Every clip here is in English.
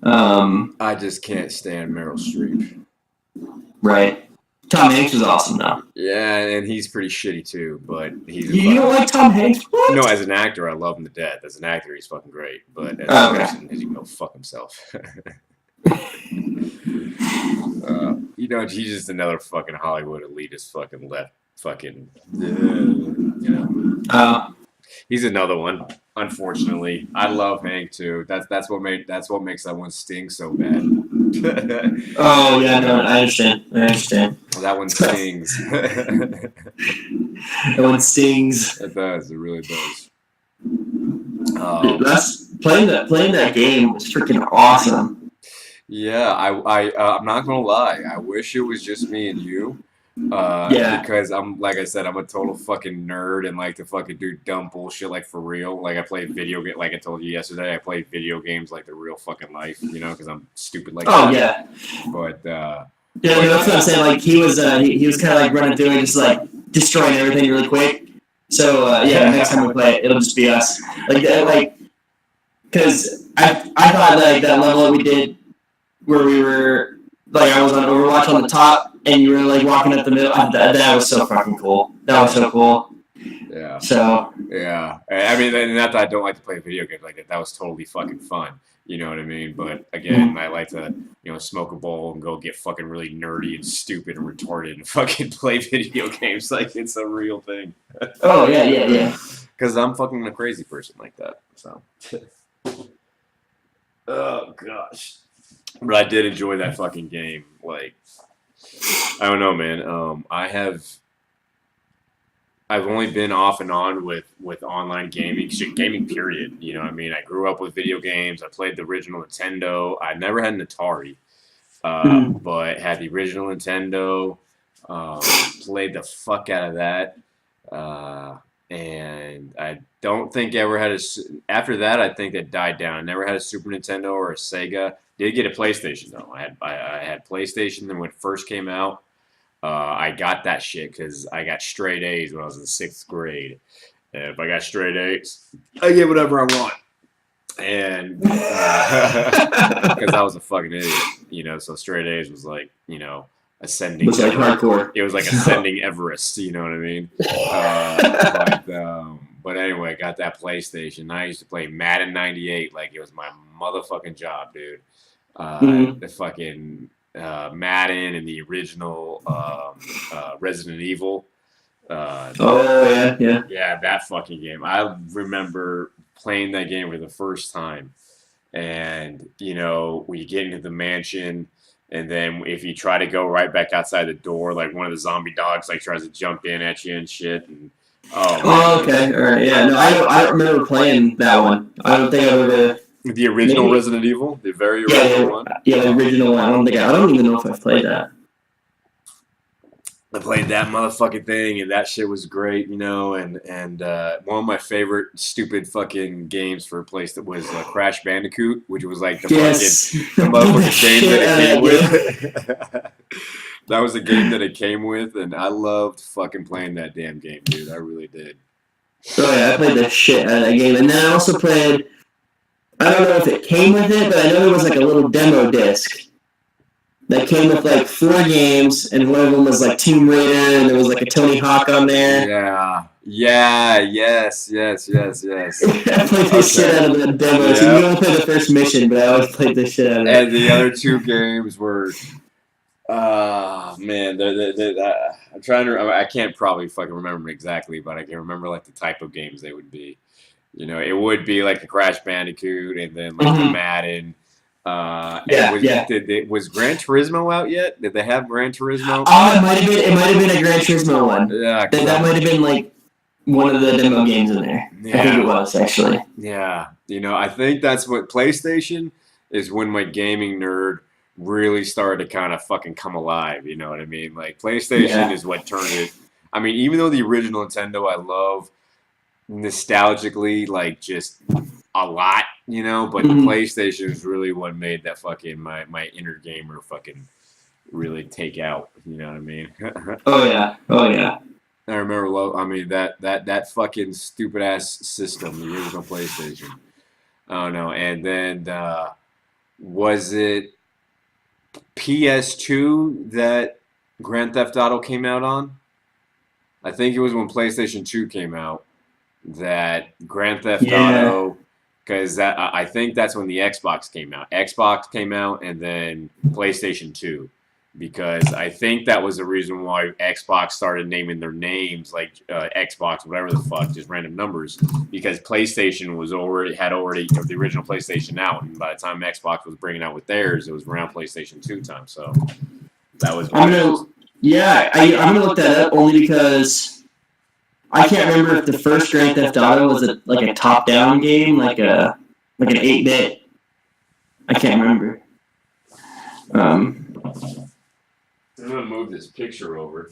I just can't stand Meryl Streep. Right. Tom Hanks was awesome, though. Yeah, and he's pretty shitty too, but he's. You don't like Tom Hanks? What? No, as an actor, I love him to death. As an actor, he's fucking great. But as a person, he can go fuck himself. You know, he's just another fucking Hollywood elitist fucking left fucking. You know. He's another one. Unfortunately, I love Hank too. That's what makes that one sting so bad. Oh yeah, no, I understand. Well, that one stings. That one stings. It does. It really does. That's playing that game was freaking awesome. Yeah, I'm not gonna lie. I wish it was just me and you. Because like I said, I'm a total fucking nerd and like to fucking do dumb bullshit like for real. Like I play video game, like I told you yesterday, I play video games like the real fucking life, you know, because I'm stupid like that. Yeah. But yeah, that's what I'm saying. Like he was kind of like running through and just like destroying everything really quick. So next time we play it, it'll just be us. Because I thought like that level that we did where we were like I was on Overwatch on the top. And you were like walking up the middle. That was so fucking cool. That was so cool. Yeah. So. Yeah. I mean, not that I don't like to play video games like that. That was totally fucking fun. You know what I mean? But again, I like to, smoke a bowl and go get fucking really nerdy and stupid and retarded and fucking play video games like it's a real thing. Oh yeah. Because I'm fucking a crazy person like that. So. Oh gosh. But I did enjoy that fucking game. Like. I don't know, man. I've only been off and on with online gaming, gaming period. You know what I mean? I grew up with video games. I played the original Nintendo. I never had an Atari, but had the original Nintendo. Played the fuck out of that. And I don't think I ever had after that, I think that died down. I never had a Super Nintendo or a Sega. Did get a PlayStation though. I had PlayStation, and when it first came out, I got that shit because I got straight A's when I was in 6th grade. And if I got straight A's, I get whatever I want. And because I was a fucking idiot, so straight A's was like, ascending. It was like hardcore. It was like ascending Everest. You know what I mean? But anyway, I got that PlayStation. I used to play Madden 98 like it was my motherfucking job, dude. The fucking Madden and the original Resident Evil. Yeah, that fucking game. I remember playing that game for the first time. And, we get into the mansion, and then if you try to go right back outside the door, like one of the zombie dogs like tries to jump in at you and shit. And okay. All right. Yeah. No, I don't remember playing that one. I don't think I would. The original Resident Evil, the very original one. Yeah, the original one. I don't even know if I've played that. I played that motherfucking thing, and that shit was great, and one of my favorite stupid fucking games for a place that was Crash Bandicoot, which was like the motherfucking game that it came with. That was the game that it came with, and I loved fucking playing that damn game, dude. I really did. Oh yeah, I played the shit out of that game, and then I also played. I don't know if it came with it, but I know there was like a little demo disc that came with like 4 games, and one of them was like Tomb Raider, and there was like a Tony Hawk on there. Yes. I played the shit out of that demo. So you only played the first mission, but I always played the shit out of it. And the other 2 games were, man, I'm trying to. I can't probably fucking remember them exactly, but I can remember like the type of games they would be. It would be like the Crash Bandicoot, and then like the Madden. Was Gran Turismo out yet? Did they have Gran Turismo? It might have been a Gran Turismo one. Yeah, that might have been like one of the demo games in there. Yeah. I think it was actually. Yeah, I think that's what PlayStation is when my gaming nerd really started to kind of fucking come alive. You know what I mean? Like PlayStation is what turned it. I mean, even though the original Nintendo I love nostalgically, like just a lot, but the PlayStation is really what made that fucking my inner gamer fucking really take out. You know what I mean? Oh yeah. I remember. I mean that fucking stupid ass system, the original PlayStation. Oh no, and then Was it PS2 that Grand Theft Auto came out on? I think it was when PlayStation 2 came out that Grand Theft Yeah. Auto, because that I think that's when the Xbox came out. Xbox came out and then PlayStation 2, because I think that was the reason why Xbox started naming their names like Xbox, whatever the fuck, just random numbers, because PlayStation had already the original PlayStation out, and by the time Xbox was bringing out with theirs, it was around PlayStation 2 time. So that was I'm what it gonna, is. yeah, I'm gonna look that up only because I can't remember if the first Grand Theft Auto was like a top-down game, like an 8-bit. I can't remember. Um, I'm gonna move this picture over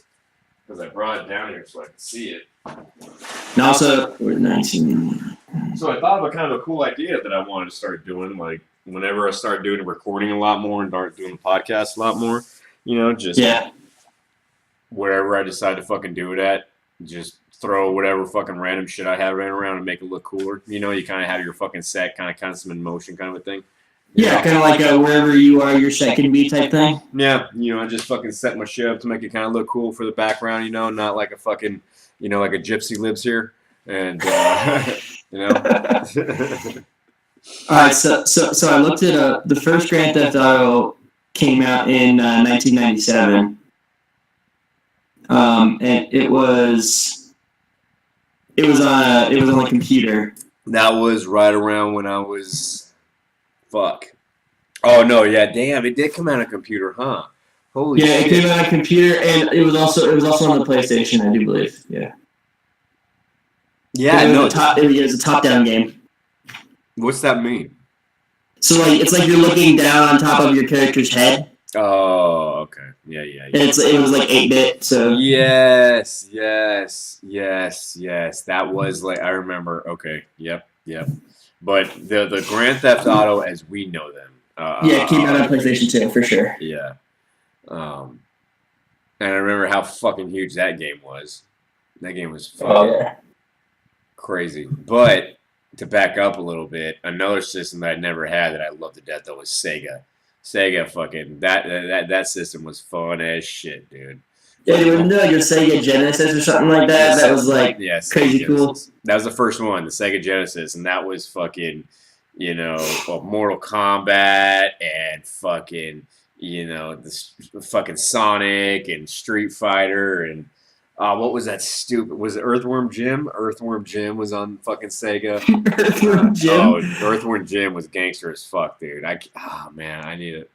because I brought it down here so I can see it. and also, we're 19. So I thought of a kind of a cool idea that I wanted to start doing, like whenever I start doing recording a lot more and start doing podcasts a lot more, just Yeah. wherever I decide to fucking do it at, just throw whatever fucking random shit I have running around and make it look cooler. You kind of have your fucking set kind of some in motion kind of a thing. Yeah, kind of like wherever you are, your set can be type thing. Yeah, I just fucking set my shit up to make it kind of look cool for the background, not like a fucking, like a gypsy lives here. And, All right, so I looked it up. The first Grand Theft Auto came out in 1997, and it was on a computer. That was right around when I was, fuck. Oh no, yeah, damn, it did come out on a computer, huh? Holy Yeah, shit. it came out on a computer, and it was also on the PlayStation, I do believe. Yeah. Yeah, it no. was a top-down game. What's that mean? So like it's like you're looking down on top of your character's head. Oh, okay. Yeah. And it was like 8-bit, so Yes. That was like I remember. Okay. Yep. But the Grand Theft Auto as we know them. yeah, it came out on PlayStation 2 for sure. Yeah. And I remember how fucking huge that game was. That game was fucking crazy. But to back up a little bit, another system that I never had that I loved to death though was Sega. Sega fucking that system was fun as shit, dude. Yeah, you wouldn't know like a Sega Genesis or something like that. That was like crazy cool. That was the first one, the Sega Genesis, and that was fucking, Mortal Kombat and fucking, the fucking Sonic and Street Fighter and what was that stupid? Was it Earthworm Jim? Earthworm Jim was on fucking Sega. Earthworm Jim. Oh, Earthworm Jim was gangster as fuck, dude. Man, I'm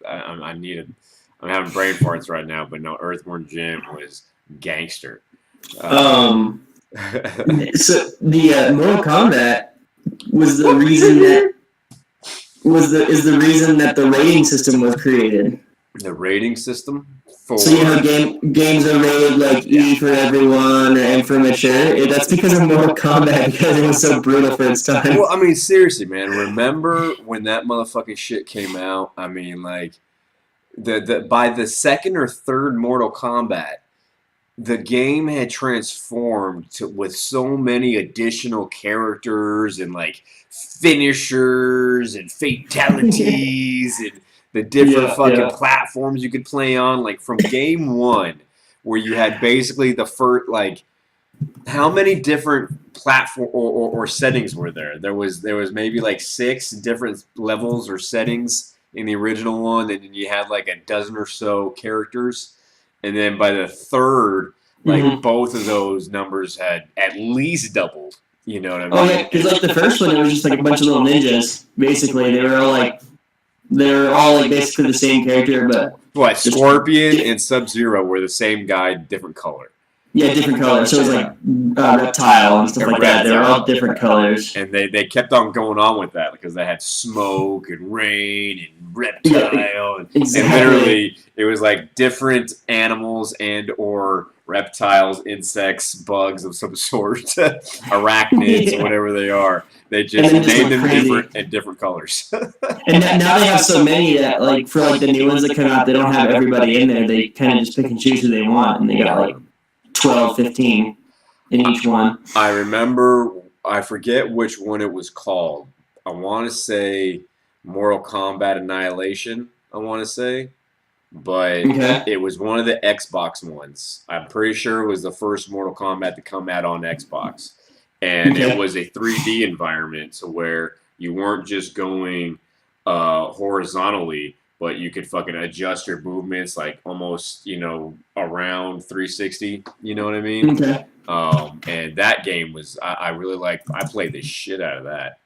having brain farts right now, but no, Earthworm Jim was gangster. So the Mortal Kombat was the reason that is the reason that the rating system was created. The rating system? So games are rated like E for everyone or M for mature. That's because of Mortal Kombat, because it was so brutal for its time. Well, I mean, seriously, man. Remember when that motherfucking shit came out? I mean, like, by the second or third Mortal Kombat, the game had transformed with so many additional characters and like finishers and fatalities and the different fucking platforms you could play on, like from game one, where you had basically the first, like, how many different platform or settings were there? There was maybe like 6 different levels or settings in the original one, and then you had like a dozen or so characters, and then by the third, like both of those numbers had at least doubled. You know what I mean? Oh yeah, because like the first one, it was just like a bunch of little ninjas. Basically, they were all like basically the same character, but what? Scorpion and Sub-Zero were the same guy, different color. Yeah, different colors. So it was like Reptile and stuff like that. They were all different colors. And they kept on going on with that because they had Smoke and Rain and Reptile. And literally, it was like different animals and or reptiles, insects, bugs of some sort, arachnids, whatever they are. They just named them different colors. And now they have so many that, like, for like the new ones that come out, they don't have everybody in there. They kind of just pick and choose who they want, and they got like 12, 15 in each one. I remember, I forget which one it was called. I want to say Mortal Kombat Annihilation, I want to say, but Okay. it was one of the Xbox ones. I'm pretty sure it was the first Mortal Kombat to come out on Xbox, and it Okay. was a 3D environment, so where you weren't just going horizontally, but you could fucking adjust your movements like almost around 360. You know what I mean? Okay. And that game was I really liked. I played the shit out of that.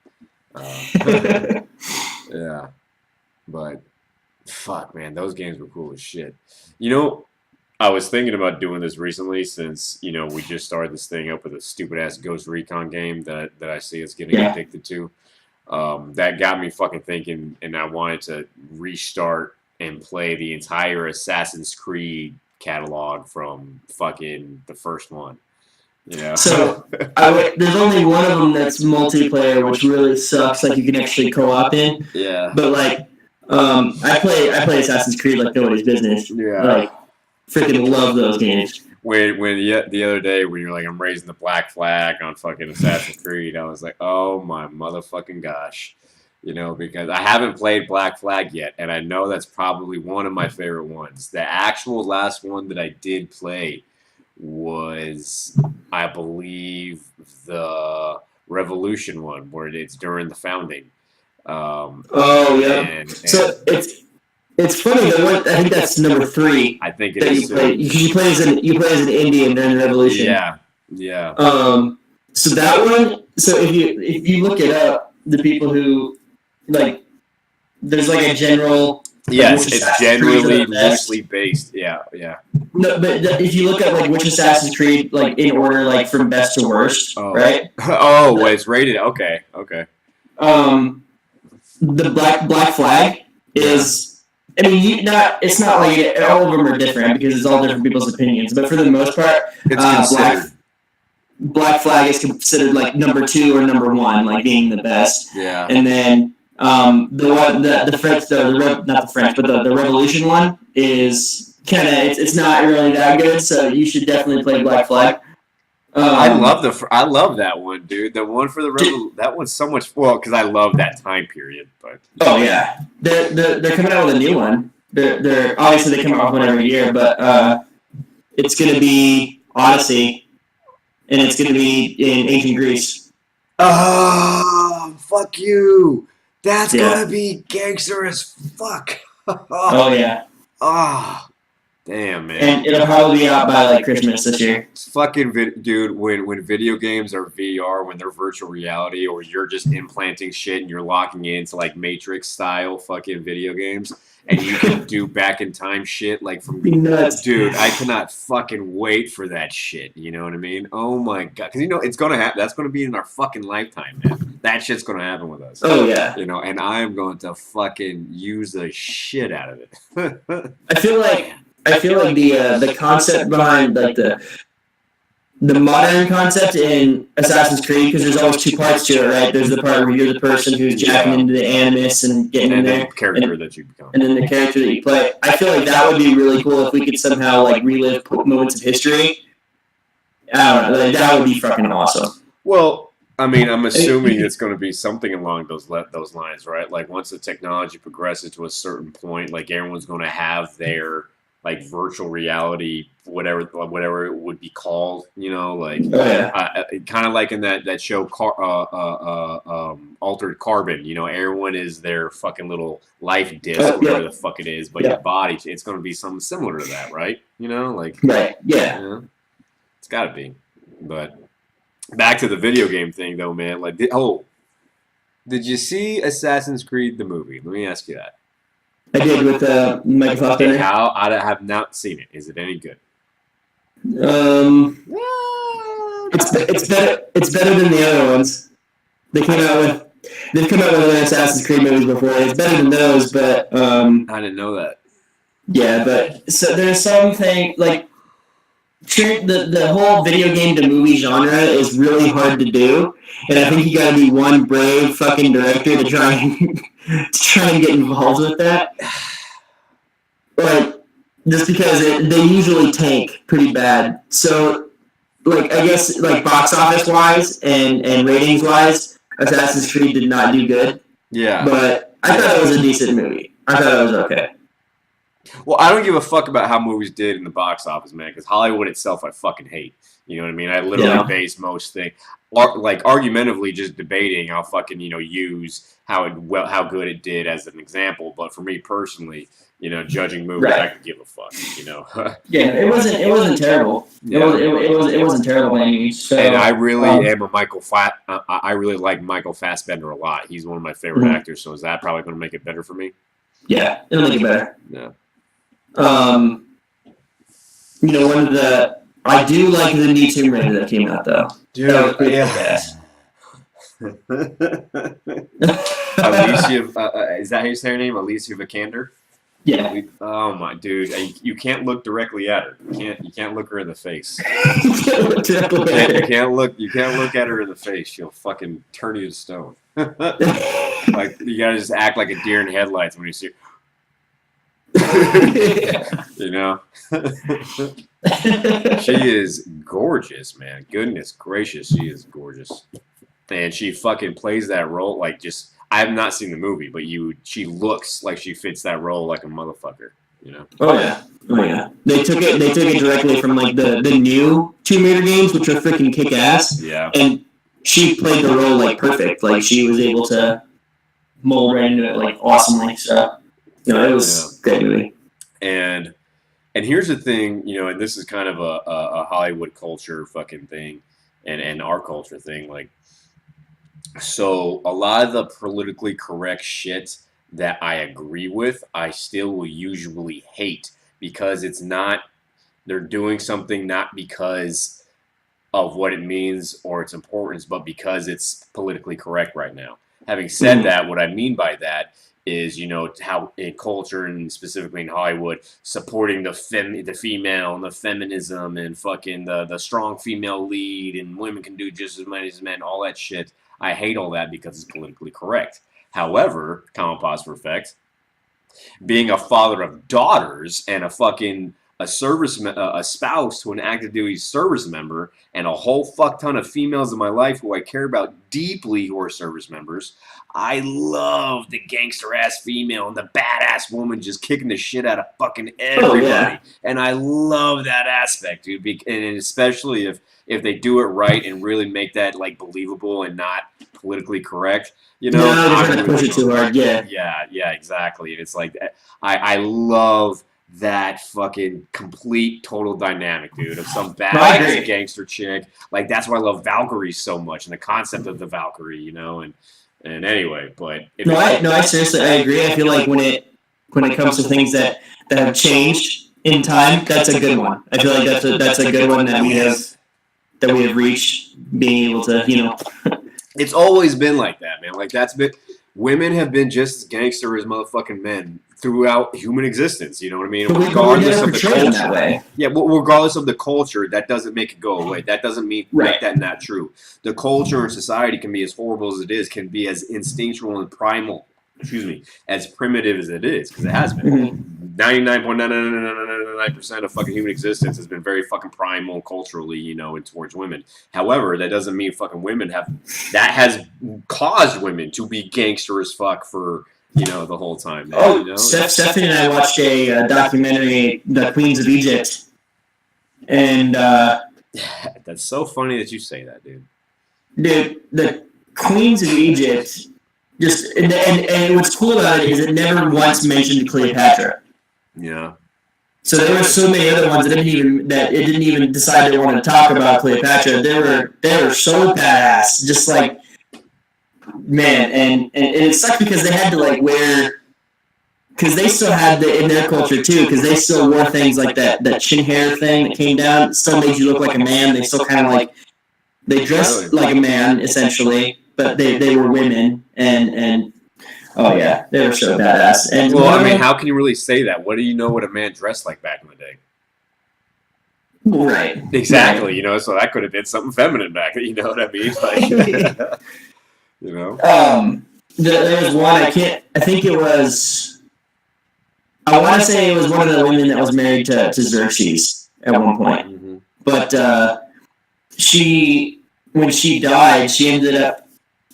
Yeah, but fuck, man, those games were cool as shit. You know, I was thinking about doing this recently since we just started this thing up with a stupid ass Ghost Recon game that I see us getting Yeah. addicted to. That got me fucking thinking, and I wanted to restart and play the entire Assassin's Creed catalog from fucking the first one. So there's only one of them that's multiplayer, which really sucks. Like you can actually co-op in, Yeah. but like, I play Assassin's Creed like nobody's business. Yeah. Like, freaking love those games. When the other day when you're like, I'm raising the black flag on fucking Assassin's Creed, I was like, oh my motherfucking gosh. Because I haven't played Black Flag yet, and I know that's probably one of my favorite ones. The actual last one that I did play was, I believe, the Revolution one, where it's during the founding. Oh yeah. And So it's funny that I think that's number 3 I think it that is you play. You play as an Indian during the Revolution. Yeah, yeah. So that one. So if you look it up, the people who like, there's like a general. Yes, it's generally loosely based. Yeah, yeah. No, but if you look at like which Assassin's Creed, like in order, like from best to worst, right? Oh, well, it's rated. Okay, okay. The Black Flag is. I mean, it's not like all of them are different because it's all different people's opinions. But for the most part, Black Flag is considered like number 2 or number 1, like being the best. Yeah. And then the French, not the French, but the Revolution one is kind of it's not really that good. So you should definitely play Black Flag. I love that one, dude. The one for the that one's so much because I love that time period. But oh yeah, they're coming out with a new one. They're obviously they come out with one every year, but it's gonna be Odyssey, and it's gonna be in ancient Greece. Oh, fuck you! That's gonna be gangster as fuck. Oh yeah. Oh. Damn, man. And it'll probably be out by like Christmas this year. It's fucking dude, when video games are VR, when they're virtual reality, or you're just implanting shit and you're locking into like Matrix style fucking video games, and you can do back in time shit like from nuts. Dude, I cannot fucking wait for that shit. You know what I mean? Oh my god, because it's gonna happen. That's gonna be in our fucking lifetime, man. That shit's gonna happen with us. Oh yeah. And I am going to fucking use the shit out of it. I feel like the concept behind like the modern concept in Assassin's Creed, because there's always 2 parts to it, right? There's the part where you're the person who's jacking into the animus and getting in there, the character that you become, and then the character that you play. I feel like that would be really cool if we could somehow like relive moments of history. I don't know, like, that would be fucking awesome. Well, I mean, I'm assuming it's going to be something along those lines, right? Like once the technology progresses to a certain point, like everyone's going to have their like virtual reality, whatever it would be called, like kind of like in that show, Altered Carbon. Everyone is their fucking little life disc, whatever the fuck it is, but your body, it's going to be something similar to that, right? Right, yeah. It's got to be. But back to the video game thing, though, man. Like, did you see Assassin's Creed the movie? Let me ask you that. I did with Michael Fassbender. How I have not seen it. Is it any good? It's better than the other ones. They've come out with other Assassin's Creed movies before. It's better than those, but I didn't know that. Yeah, but so there's something like the whole video game to movie genre is really hard to do, and I think you got to be one brave fucking director to try and get involved with that. Like, just because they usually tank pretty bad. So, like, I guess like box office wise and ratings wise, Assassin's Creed did not do good. Yeah. But I thought it was a decent movie. I thought it was okay. Well, I don't give a fuck about how movies did in the box office, man, because Hollywood itself I fucking hate. You know what I mean? I literally base most things, like argumentatively just debating, I'll fucking, use how good it did as an example. But for me personally, judging movies, I could give a fuck, Yeah, it wasn't terrible. Yeah. It wasn't terrible by any means. So, and I really am a I really like Michael Fassbender a lot. He's one of my favorite actors. So is that probably going to make it better for me? Yeah, it'll make it better. Yeah. One of the I do like the new Tomb Raider that came out though. Dude, yeah. Alicia, is that his name? Alicia Vikander? Yeah. Oh my dude, you can't look directly at her. You can't look her in the face. You can't look at her in the face. She'll fucking turn you to stone. Like you gotta just act like a deer in headlights when you see her. She is gorgeous, man. Goodness gracious, she is gorgeous. And she fucking plays that role like just I have not seen the movie, but she looks like she fits that role like a motherfucker, Oh yeah. They took it directly from like the new Tomb Raider games, which are freaking kick ass. Yeah. And she played the role like perfect. Like she was able to mold right into it like awesomely. So it was a great movie. And here's the thing, and this is kind of a Hollywood culture fucking thing and our culture thing. Like, so a lot of the politically correct shit that I agree with, I still will usually hate because they're doing something not because of what it means or its importance, but because it's politically correct right now. Having said that, what I mean by that is, how in culture and specifically in Hollywood, supporting the female and the feminism and fucking the strong female lead and women can do just as much as men, all that shit. I hate all that because it's politically correct. However, common pause for effect, being a father of daughters and a spouse to an active duty service member and a whole fuck ton of females in my life who I care about deeply who are service members, I love the gangster ass female and the badass woman just kicking the shit out of fucking everybody. Oh, yeah. And I love that aspect, dude. And especially if they do it right and really make that like believable and not politically correct. No, they're trying to push it too hard. Yeah. Yeah, exactly. It's like I love that fucking complete total dynamic, dude, of some badass gangster chick. Like that's why I love Valkyrie so much and the concept of the Valkyrie, and anyway, but I seriously I agree. I feel like when it comes to things that have changed in time, that's a good one. I feel like that's a good one that we have reached being able to, It's always been like that, man. Like women have been just as gangster as motherfucking men throughout human existence. You know what I mean? But regardless of the culture, that way. Yeah, well, regardless of the culture, that doesn't make it go away. That doesn't make that not true. The culture and society can be as horrible as it is, can be as instinctual and primal. As primitive as it is, because it has been. 99.999% of fucking human existence has been very fucking primal culturally, and towards women. However, that doesn't mean fucking women has caused women to be gangster as fuck for, the whole time. Man, Stephanie and I watched a documentary, The Queens of Egypt. And, that's so funny that you say that, dude. Dude, the Queens of Egypt, and what's cool about it is it never once mentioned Cleopatra. Yeah. So there were so many other ones that it didn't even decide they wanted to talk about Cleopatra. They were so badass, just like man, and it sucked because they had to like wear, because they still had in their culture too, because they still wore things like that chin hair thing that came down. It still made you look like a man. They still kind of like they dressed like a man essentially, but they were women and. Oh yeah, they were so badass. And well, I mean, how can you really say that? What do you know what a man dressed like back in the day? Right. Exactly. Right. So that could have been something feminine back. You know what I mean? Like, There was one. I think it was. I want to say it was one of the women that was married to Xerxes at one point, but when she died, she ended up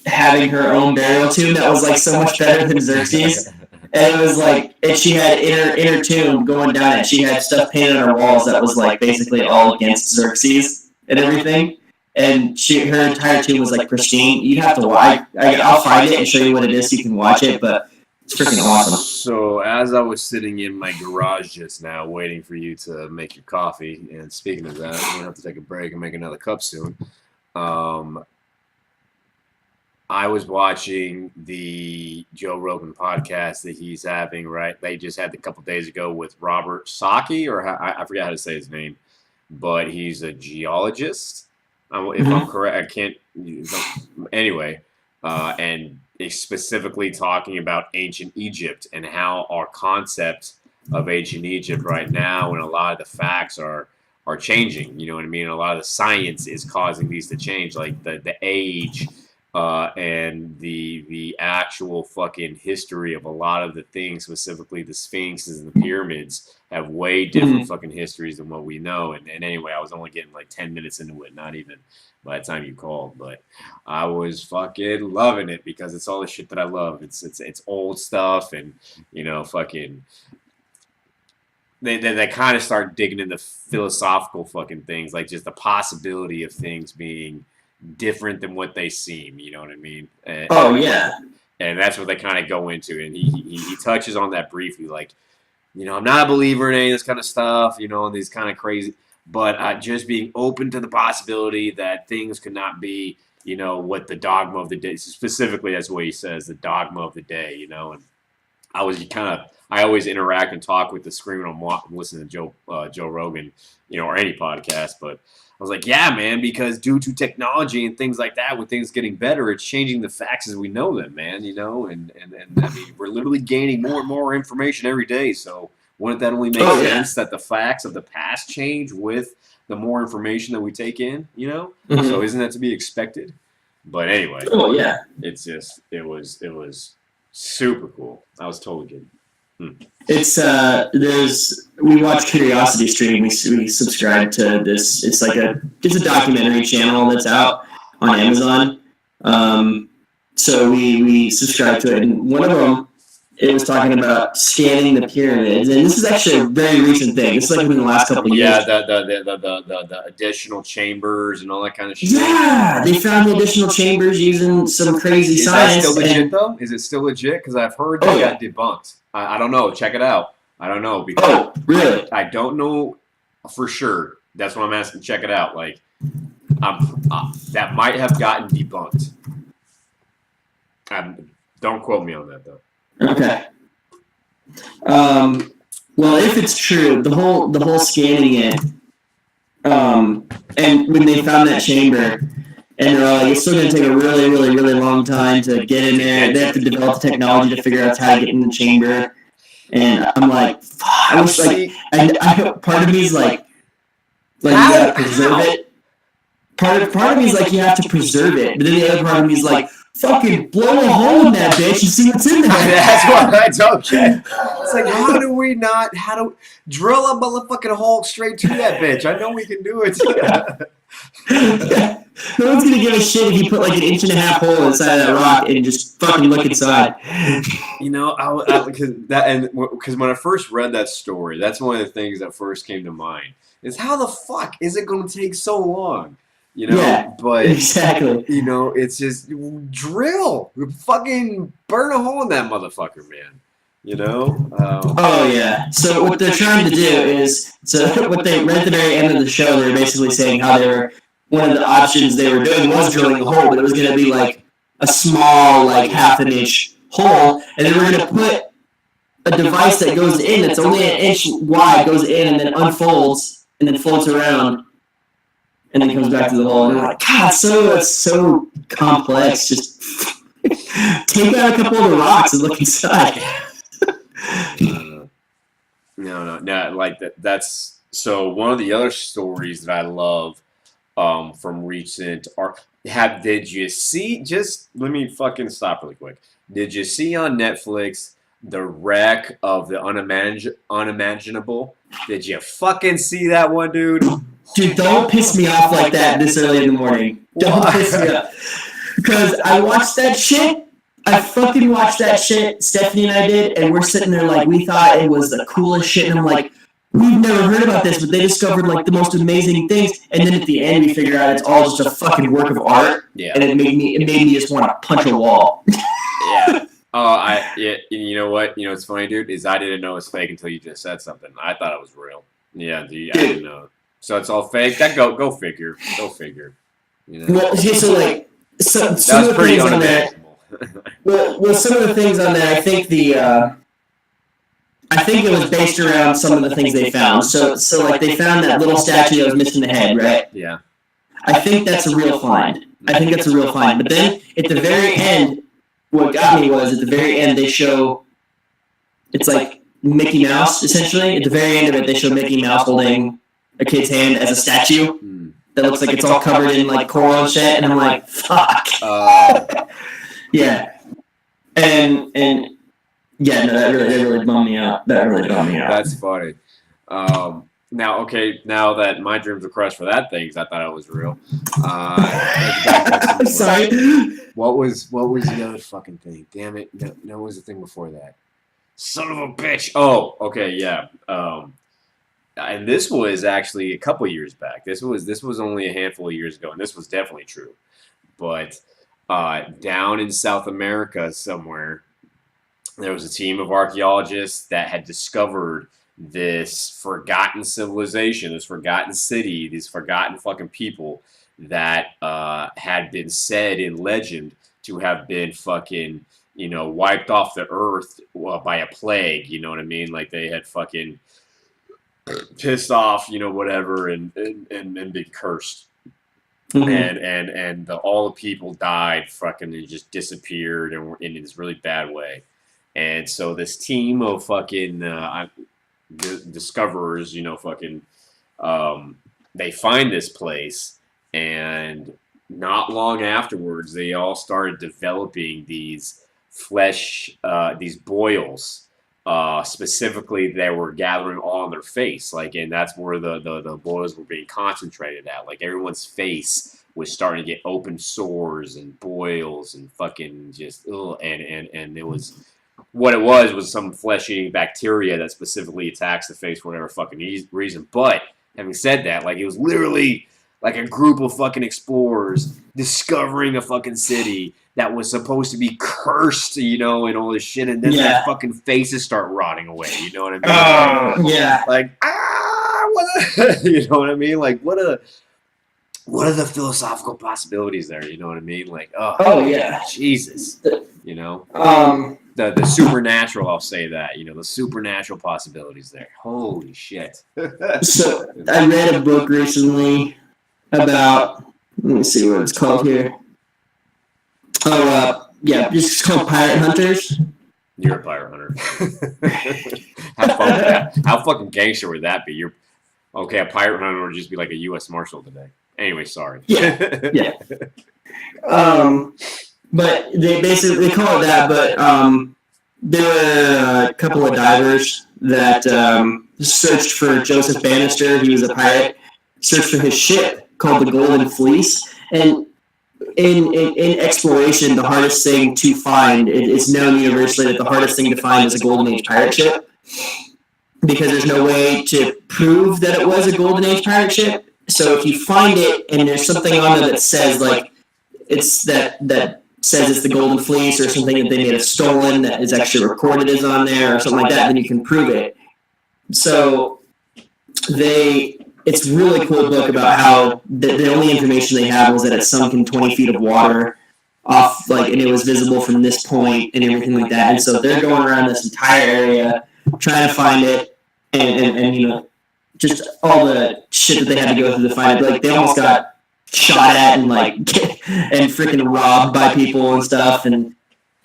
having her own burial tomb that was like so much better than Xerxes. And it was like, and she had inner tomb going down it. She had stuff painted on her walls that was like basically all against Xerxes and everything. And her entire tomb was like pristine. You'd have to watch. I'll find it and show you what it is so you can watch it. But it's freaking awesome. So as I was sitting in my garage just now, waiting for you to make your coffee, and speaking of that, I'm gonna have to take a break and make another cup soon. I was watching the Joe Rogan podcast that he's having, right? They just had a couple days ago with Robert Saki, or I forget how to say his name, but he's a geologist. If I'm correct, I can't. Anyway, and specifically talking about ancient Egypt and how our concept of ancient Egypt right now and a lot of the facts are changing. You know what I mean? A lot of the science is causing these to change, like the age. And the actual fucking history of a lot of the things, specifically the Sphinxes and the pyramids, have way different fucking histories than what we know. And anyway, I was only getting like 10 minutes into it, not even by the time you called. But I was fucking loving it because it's all the shit that I love. It's old stuff, and fucking. They kind of start digging into philosophical fucking things, like just the possibility of things being different than what they seem, you know what I mean? And that's what they kind of go into, and he touches on that briefly, like, I'm not a believer in any of this kind of stuff, and these kind of crazy, but just being open to the possibility that things could not be, what the dogma of the day, specifically that's what he says, the dogma of the day, and I always interact and talk with the screen when I'm listening to Joe Rogan, or any podcast, but I was like, yeah, man, because due to technology and things like that, with things getting better, it's changing the facts as we know them, man, and I mean, we're literally gaining more and more information every day, so wouldn't that only make sense that the facts of the past change with the more information that we take in, So isn't that to be expected? But anyway, it's just, it was super cool. I was totally good. It's we watch Curiosity Stream. We subscribe to this. It's a documentary channel that's out on Amazon. So we subscribe to it, and one of them, it was talking about scanning the pyramids, and this is actually a very recent thing. This is like within the last couple of years. Yeah, the additional chambers and all that kind of shit. Yeah, they found the additional chambers using some crazy science. Is that still legit though? Is it still legit? Because I've heard they got debunked. I don't know. Check it out. I don't know because really? I don't know for sure. That's what I'm asking. Check it out. Like, that might have gotten debunked. Don't quote me on that though. Okay. Well, if it's true, the whole scanning it, and when they found that chamber, and they're like, it's still going to take a really, really, really long time to get in there. They have to develop the technology to figure out how to get in the chamber. And I'm like, I was like, part of me is like you got to preserve it. Part of me is like, you have to preserve it. But then the other part of me is like, fucking blow a hole in that bitch and see what's in there. That's what I told you. It's like, how do we drill a motherfucking hole straight to that bitch? I know we can do it. No one's gonna give a shit if you put like an 1.5 hole inside of that rock and just fucking look inside. Because when I first read that story, that's one of the things that first came to mind. Is how the fuck is it going to take so long? But exactly. It's just drill, fucking burn a hole in that motherfucker, man. So what they're trying to do is, what they read at the very end of the show, they were basically saying how they were, one of the options they were doing was drilling a hole, but it was going to be like a small, like 1/2 inch hole, and they were going to put a device that goes in, that's only 1 inch wide, goes in and then unfolds, and then floats around, and then comes back to the hole. And they're like, God, it's so complex. Just take out a couple of the rocks and look inside. No, like that. That's so. One of the other stories that I love from recent did you see? Just let me fucking stop really quick. Did you see on Netflix the wreck of the unimaginable? Did you fucking see that one, dude? Dude, don't piss me off like that this early in the morning. Don't piss me off. Because I watched that shit. I fucking watched that shit. Stephanie and I did, and we're sitting there like we thought it was the coolest shit. And I'm like, we've never heard about this, but they discovered like the most amazing things. And then at the end, we figured out it's all just a fucking work of art. Yeah. And it made me just want to punch a wall. Yeah. You know what? You know what's funny, dude, is I didn't know it was fake until you just said something. I thought it was real. Yeah, dude, I didn't know. So it's all fake. That go figure. Go figure. You know? Well, yeah, so like some that was of the pretty things on that. Well, some of the things on that, I think it was based around some of the things they found. So like they found that little statue that was missing the head, right? Yeah. I think that's a real find. But then at the very end, what got me was at the very end they show it's like Mickey Mouse essentially. At the very end of it, they show Mickey Mouse holding a kid's hand as a statue that looks like it's all covered in like coral and shit, and I'm like, fuck. Yeah. And yeah, no, that really bummed me out. That's funny. Now that my dreams were crushed for that thing, 'cause I thought it was real. I'm sorry. What was the other fucking thing? Damn it! No, what was the thing before that? Son of a bitch! Oh, okay, yeah. And this was actually a couple years back. This was only a handful of years ago, and this was definitely true. But down in South America somewhere, there was a team of archaeologists that had discovered this forgotten civilization, this forgotten city, these forgotten fucking people that had been said in legend to have been fucking, wiped off the earth by a plague. You know what I mean? Like they had fucking pissed off, whatever, and been cursed. Mm-hmm. And all the people died, fucking, and just disappeared, and were in this really bad way. And so this team of fucking discoverers, they find this place, and not long afterwards, they all started developing these flesh, these boils. Specifically, they were gathering all on their face, and that's where the boils were being concentrated at. Like everyone's face was starting to get open sores and boils and fucking just and it was what it was some flesh-eating bacteria that specifically attacks the face for whatever fucking reason. But having said that, it was literally like a group of fucking explorers discovering a fucking city that was supposed to be cursed, and all this shit, and then their fucking faces start rotting away. You know what I mean? Yeah. You know what I mean? Like, what are the philosophical possibilities there? You know what I mean? Like, yeah, Jesus. The supernatural, I'll say that. The supernatural possibilities there. Holy shit. So I read a book recently about. Let me see what it's called here. It's called Pirate Hunters. You're a pirate hunter. How fucking gangster would that be? A pirate hunter would just be like a U.S. Marshal today. Anyway, sorry. Yeah. But they call it that. But there were a couple of divers that searched for Joseph Bannister. He was a pirate. Searched for his ship called the Golden Fleece, and in exploration, the hardest thing to find, it's known universally that the hardest thing to find is a Golden Age pirate ship, because there's no way to prove that it was a Golden Age pirate ship. So if you find it and there's something on it that says that says it's the Golden Fleece, or something that they may have stolen that is actually recorded as on there, or something like that, then you can prove it. So it's a really cool book about how the only information they have was that it sunk in 20 feet of water off, and it was visible from this point and everything like that. And so they're going around this entire area trying to find it, and just all the shit that they had to go through to find it. Like they almost got shot at and and freaking robbed by people and stuff, and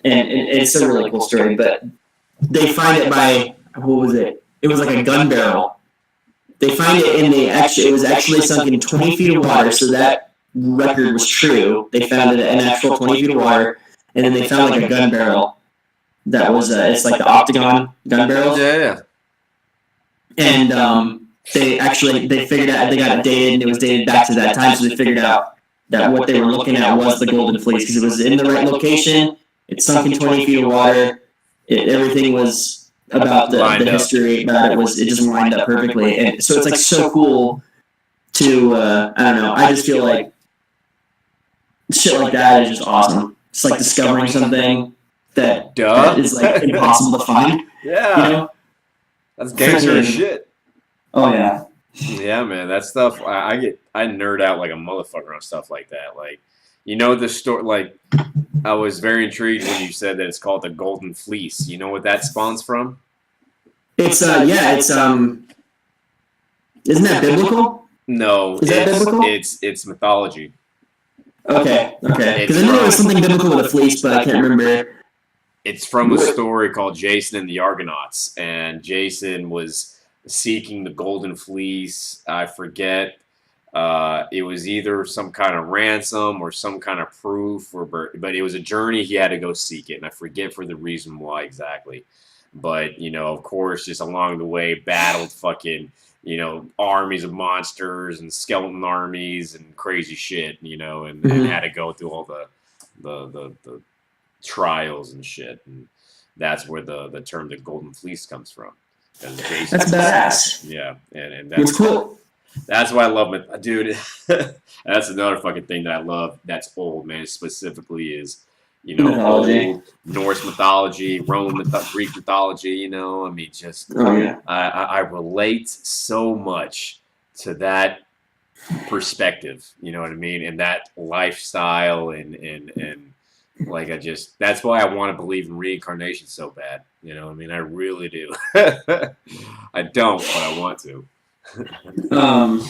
it's a really cool story. But they find it by, what was it? It was like a gun barrel. They find it it was actually sunk in 20 feet of water, so that record was true. They found it an actual 20 feet of water, and then they found like a gun barrel that was, it's like the octagon gun barrels. Yeah. And they figured out, they got it dated, and it was dated back to that time, so they figured out that what they were looking at was the Golden Fleece because it was in the right location. It sunk in 20 feet of water. Everything was about the history about it was it just lined up perfectly, and so it's like so cool to I don't know. I just feel like shit like that is just awesome. It's like discovering something that is like impossible to find. Yeah, you know, that's gangster shit. Oh yeah. Yeah, man, that stuff. I nerd out like a motherfucker on stuff like that. Like, you know, the story. Like, I was very intrigued when you said that it's called the Golden Fleece. You know what that spawns from? It's isn't that biblical? No, is that biblical? It's mythology. Okay. Because I knew there was something biblical with a fleece, but I can't remember. It's from a story called Jason and the Argonauts, and Jason was seeking the Golden Fleece. I forget. It was either some kind of ransom or some kind of proof, but it was a journey. He had to go seek it, and I forget for the reason why exactly. But, you know, of course, just along the way, battled fucking, you know, armies of monsters and skeleton armies and crazy shit, you know, and had to go through all the trials and shit. And that's where the term the Golden Fleece comes from. That's badass. Yeah, and that's cool. That's why I love it, dude. That's another fucking thing that I love. That's old, man. Specifically, is mythology. Old Norse mythology, Roman Greek mythology. You know, I mean, just I relate so much to that perspective. You know what I mean, and that lifestyle, and like that's why I want to believe in reincarnation so bad. You know, I mean, I really do. I don't, but I want to. One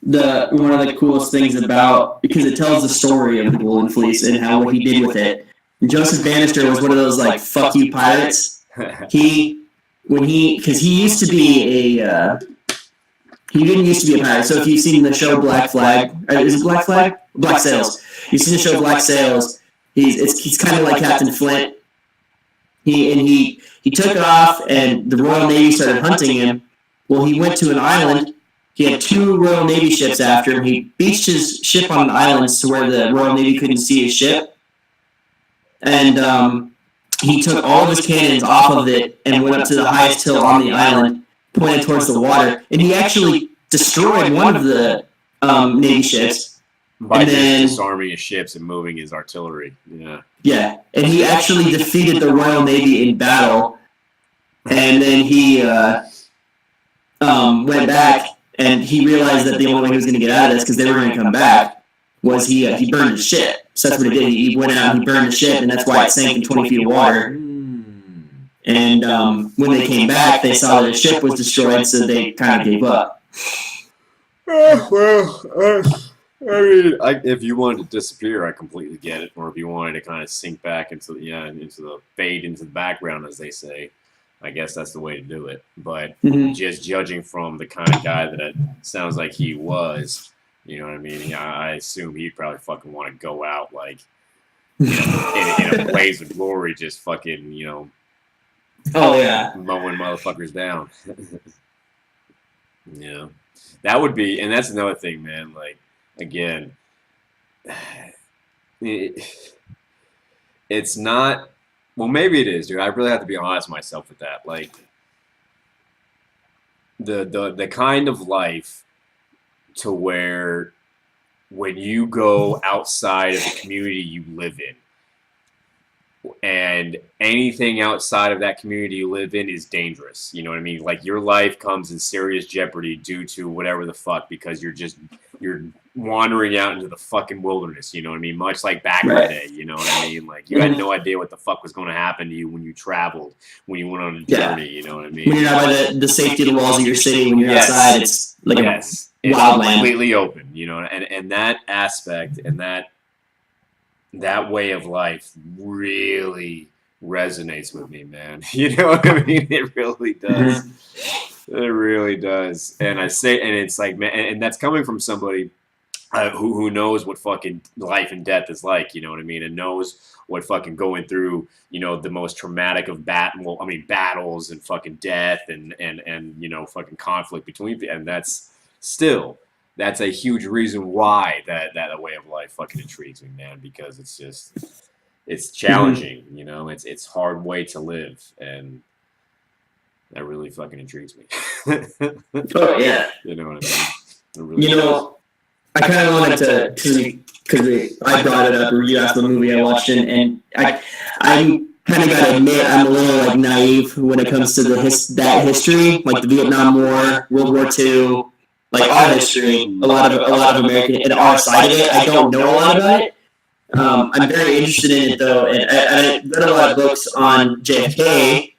of the coolest things about, because it tells the story of the Golden Fleece and how what he did with it. And Joseph Bannister was one of those like fuck you pirates. Because he used to be he didn't used to be a pirate. So if you've seen the show Black Flag, is it Black Flag? Black Sails. You've seen the show Black Sails. He's kind of like Captain Flint. He took off, and the Royal Navy started hunting him. Well, he went to an island. He had 2 Royal Navy ships after him. He beached his ship on an island to where the Royal Navy couldn't see his ship. And he took all of his cannons off of it and went up to the highest hill on the island, pointed towards the water. And he actually destroyed one of the Navy ships. By just disarming his ships and moving his artillery. Yeah. Yeah. And he actually defeated the Royal Navy in battle. And then he went back, and he realized that the only way he was going to get out of this, because they were going to come back, was he burned his ship. So that's what he did. He went out and he burned the ship, and that's why it sank in 20 feet of water. And when they came back, they saw that his ship was destroyed, so they kind of gave up. I mean, if you wanted to disappear, I completely get it. Or if you wanted to kind of sink back into the fade into the background, as they say, I guess that's the way to do it. But just judging from the kind of guy that it sounds like he was, you know what I mean? I assume he'd probably fucking want to go out like in a blaze of glory, just fucking, mowing motherfuckers down. Yeah, that would be, and that's another thing, man. Like, again, it's not. Well, maybe it is, dude. I really have to be honest with myself with that. Like, the kind of life to where when you go outside of the community you live in, and anything outside of that community you live in is dangerous. You know what I mean? Like, your life comes in serious jeopardy due to whatever the fuck, because you're wandering out into the fucking wilderness. You know what I mean? Much like back in the day. You know what I mean? Like, you had no idea what the fuck was going to happen to you when you traveled, when you went on a journey. You know what I mean? When you're not by the safety of the walls of your city, when you're outside, it's like a wild land. Completely open. You know, and that aspect and that way of life really resonates with me, man. You know what I mean? It really does. It really does. And it's like, man, and that's coming from somebody who knows what fucking life and death is like, you know what I mean? And knows what fucking going through, the most traumatic of battles and fucking death and fucking conflict between, and that's still, that's a huge reason why that way of life fucking intrigues me, man. Because it's Mhm. challenging, you know. It's hard way to live, and that really fucking intrigues me. Oh yeah. You know what I mean? It really You does. know, I kind of wanted to because I brought it up or you asked the movie I watched and I'm kind of gotta admit I'm a little like naive when it comes to that history, like the Vietnam War, World War II, like our history, a lot of American and our side of it. I don't know a lot about it. I'm very interested in it though, and I read a lot of books on JFK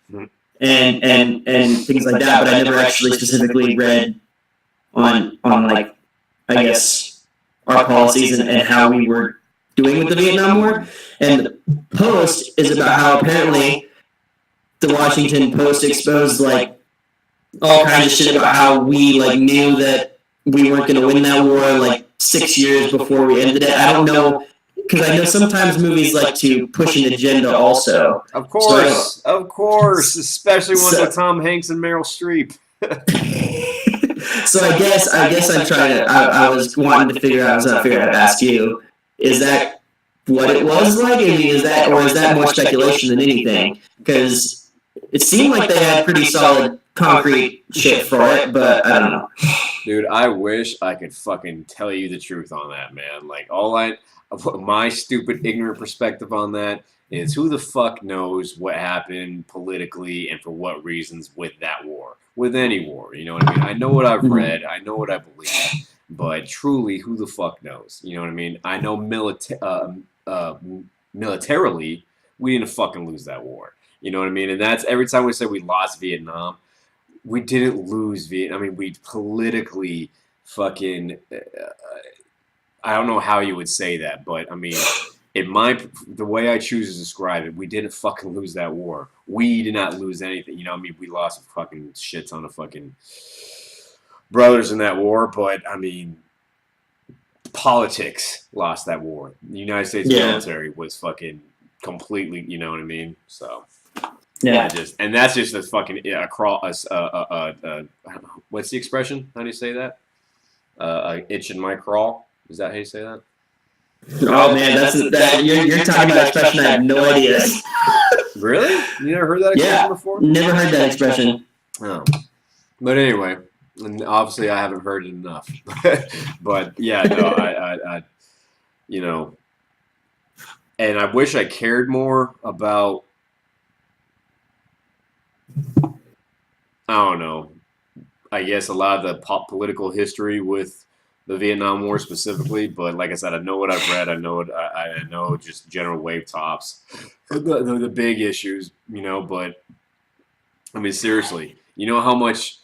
and things like that, but I never actually specifically read on like I guess our policies and how we were doing with the Vietnam War. And the Post is about how apparently the Washington Post exposed like all kinds of shit about how we like knew that we weren't going to win that war like 6 years before we ended it. I don't know because I know sometimes movies like to push an agenda also. Of course, especially ones So, with Tom Hanks and Meryl Streep. so I guess I'm trying to. I was wanting to figure out. I was not figuring out to ask you. Is that what it was like? I mean, is that more speculation than anything? Because it seemed like they had pretty solid concrete shit for it, but I don't know. Dude, I wish I could fucking tell you the truth on that, man. Like my stupid ignorant perspective on that is who the fuck knows what happened politically and for what reasons with that war, with any war. You know what I mean? I know what I've read, I know what I believe, but truly, who the fuck knows? You know what I mean? I know militarily, we didn't fucking lose that war. You know what I mean? And that's every time we say we lost Vietnam, we didn't lose Vietnam. I mean, we politically fucking. I don't know how you would say that, but I mean, the way I choose to describe it, we didn't fucking lose that war. We did not lose anything. You know, I mean, we lost a fucking shit ton of fucking brothers in that war, but I mean, politics lost that war. The United States military was fucking completely. You know what I mean? So. Yeah. That's just a fucking I don't know, what's the expression? How do you say that? Itch in my crawl. Is that how you say that? Oh man, you're talking about an expression I have no idea. Really? You never heard that expression before? Never heard that expression. Oh. But anyway, and obviously I haven't heard it enough. But yeah, no, I you know, and I wish I cared more about. I don't know. I guess a lot of the political history with the Vietnam War specifically, but like I said, I know what I've read. I know what I know just general wave tops, the big issues, you know. But I mean, seriously, you know how much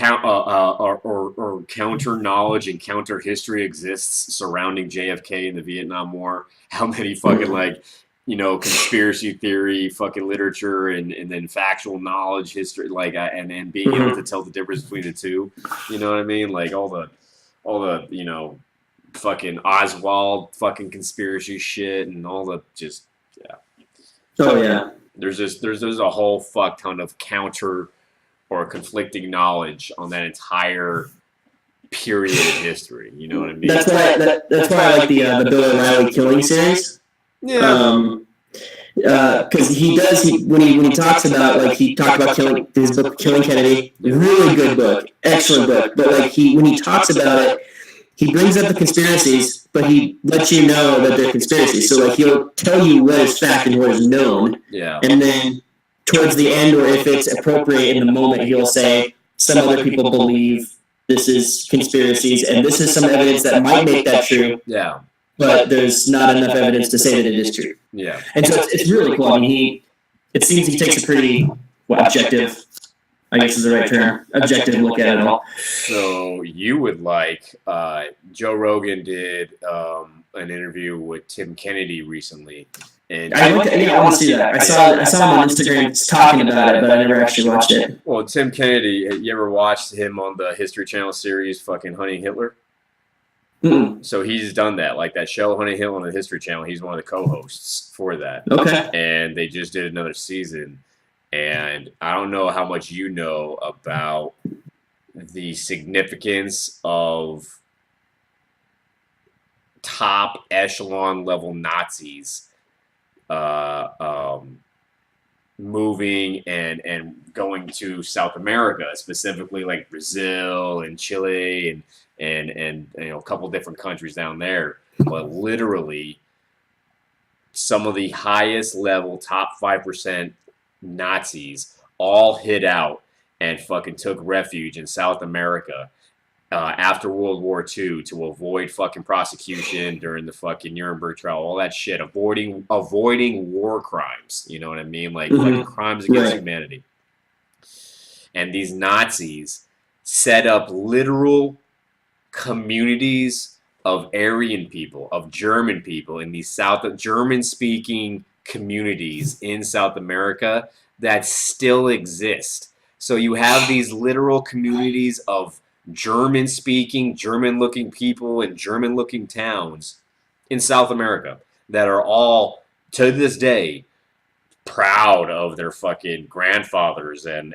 or counter knowledge and counter history exists surrounding JFK and the Vietnam War? How many fucking like conspiracy theory, fucking literature, and then factual knowledge, history, like, and being able to tell the difference between the two. You know what I mean? Like all the fucking Oswald fucking conspiracy shit and all the just yeah. Oh yeah. There's a whole fuck ton of counter or conflicting knowledge on that entire period of history. You know what I mean? That's why I like the Bill O'Reilly killing series. Yeah. Because when he talks about he talked about his book Killing Kennedy, really good book, excellent book. But when he talks about it, he brings up the conspiracies, but he lets you know that they're conspiracies. So he'll tell you what is fact and what is known. Yeah. And then towards the end, or if it's appropriate in the moment, he'll say some other people believe this is conspiracies, and this is some evidence that might make that true. Yeah. But there's not enough evidence to say that it is true. Yeah. And so it's really cool. I mean, it seems he takes a pretty objective, I guess is the right term, objective look at it all. So you would like, Joe Rogan did an interview with Tim Kennedy recently. And I want to see that. I saw him on Instagram talking about it, but I never actually watched it. Well, Tim Kennedy, you ever watched him on the History Channel series fucking Hunting Hitler? Mm-mm. So he's done that, like that show Hunting Hill on the History Channel. He's one of the co-hosts for that. Okay. And they just did another season. And I don't know how much you know about the significance of top echelon level Nazis uh, um, moving and going to South America, specifically like Brazil and Chile and a couple different countries down there. But literally, some of the highest level top 5% Nazis all hid out and fucking took refuge in South America after World War II to avoid fucking prosecution during the fucking Nuremberg trial, all that shit, avoiding war crimes. You know what I mean? Like fucking crimes against humanity. And these Nazis set up literal communities of Aryan people, of German people in these German-speaking communities in South America that still exist. So you have these literal communities of German-speaking, German-looking people in German-looking towns in South America that are all, to this day, proud of their fucking grandfathers and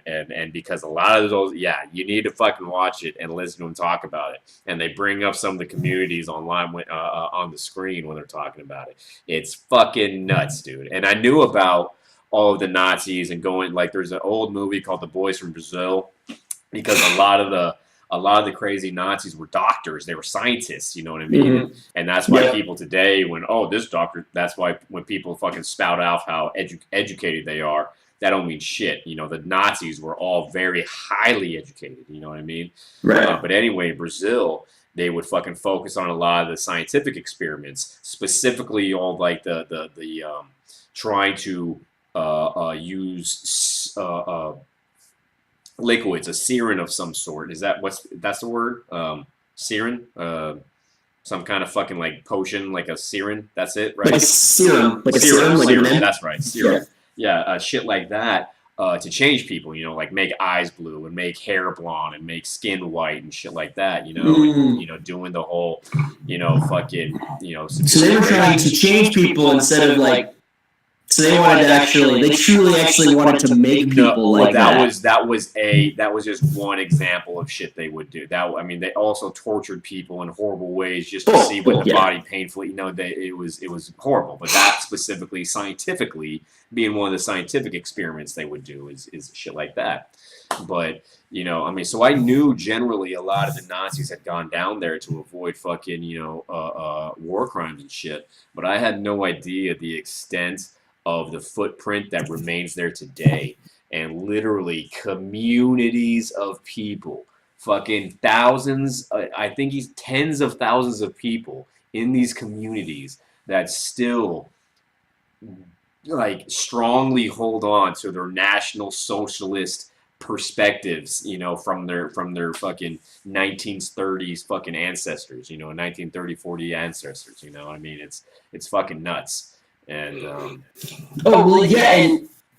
because a lot of those, yeah, you need to fucking watch it and listen to them talk about it. And they bring up some of the communities online on the screen when they're talking about it. It's fucking nuts, dude. And I knew about all of the Nazis and going, like, there's an old movie called The Boys from Brazil, because a lot of the crazy Nazis were doctors. They were scientists, you know what I mean? And that's why people today, that's why when people fucking spout out how educated they are, that don't mean shit. You know, the Nazis were all very highly educated, you know what I mean? Right. But anyway, Brazil, they would fucking focus on a lot of the scientific experiments, specifically on like the trying to use liquids, a serum of some sort. That's the word? Serum? Some kind of fucking like potion, like a serum. That's it, right? Like a serum. Like serum, a serum. Like that's right. Serum. Yeah, shit like that. To change people, you know, like make eyes blue and make hair blonde and make skin white and shit like that, you know, and, you know, doing the whole, you know, fucking, you know. So they were trying to change people instead of like. So they wanted to they truly actually wanted to make people like that. That was just one example of shit they would do. I mean, they also tortured people in horrible ways just to see what the body painfully. You know, it was horrible. But that specifically, scientifically, being one of the scientific experiments they would do is shit like that. But you know, I mean, so I knew generally a lot of the Nazis had gone down there to avoid fucking, you know, war crimes and shit. But I had no idea the extent of the footprint that remains there today, and literally communities of people, fucking thousands, I think he's tens of thousands of people in these communities that still like strongly hold on to their National Socialist perspectives, you know, from their fucking 1930s fucking ancestors, you know, 1930, 40 ancestors, you know. I mean, it's fucking nuts. And and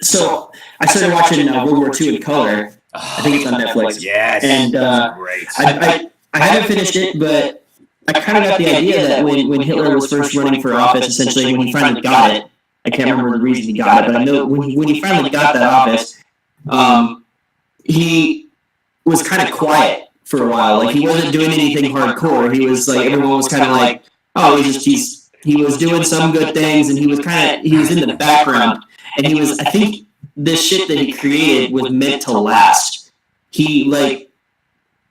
so I started watching World War II in color. I think it's on Netflix. Yes, and great. I haven't finished it, but I kind of got the idea that when Hitler was first running for office, essentially when he finally got it, I can't remember the reason he got it, but I know when he finally got that office, he was kind of quiet for a while. Like he wasn't doing anything hardcore. He was like, everyone was kind of like, oh, he was doing some good things, and he was in the background, and I think this shit that he created was meant to last. He